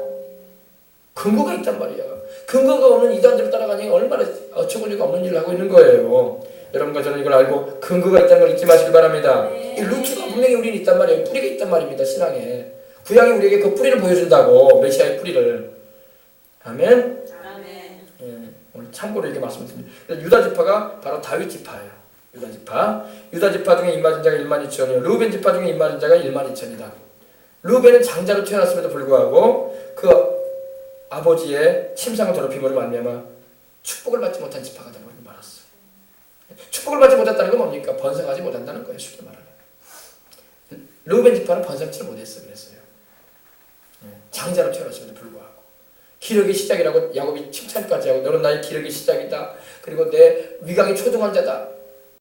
근거가 있단 말이야. 근거가 없는 이단들을 따라가니 얼마나 어처구니가 없는 일을 하고 있는 거예요. 여러분과 저는 이걸 알고 근거가 있다는 걸 잊지 마시길 바랍니다. 이 루트가 분명히 우리는 있단 말이에요. 뿌리가 있단 말입니다. 신앙에. 구약이 우리에게 그 뿌리를 보여준다고. 메시아의 뿌리를. 아멘. 예, 오늘 참고로 이렇게 말씀드립니다. 유다 지파가 바로 다윗 지파예요. 유다 지파 중에 입맞은 자가 12,000이요. 르우벤 지파 중에 입맞은 자가 12,000이다. 르우벤은 장자로 태어났음에도 불구하고 그 아버지의 침상을 더럽힘으로 말미암아 축복을 받지 못한 지파가 되어버리고 말았어. 축복을 받지 못했다는 건 뭡니까? 번성하지 못한다는 거예요. 쉽게 말하면. 르우벤 지파는 번성치 못했어. 그랬어요. 장자로 태어났음에도 불구하고 기력의 시작이라고 야곱이 칭찬까지 하고 너는 나의 기력의 시작이다. 그리고 내 위강이 초등한 자다.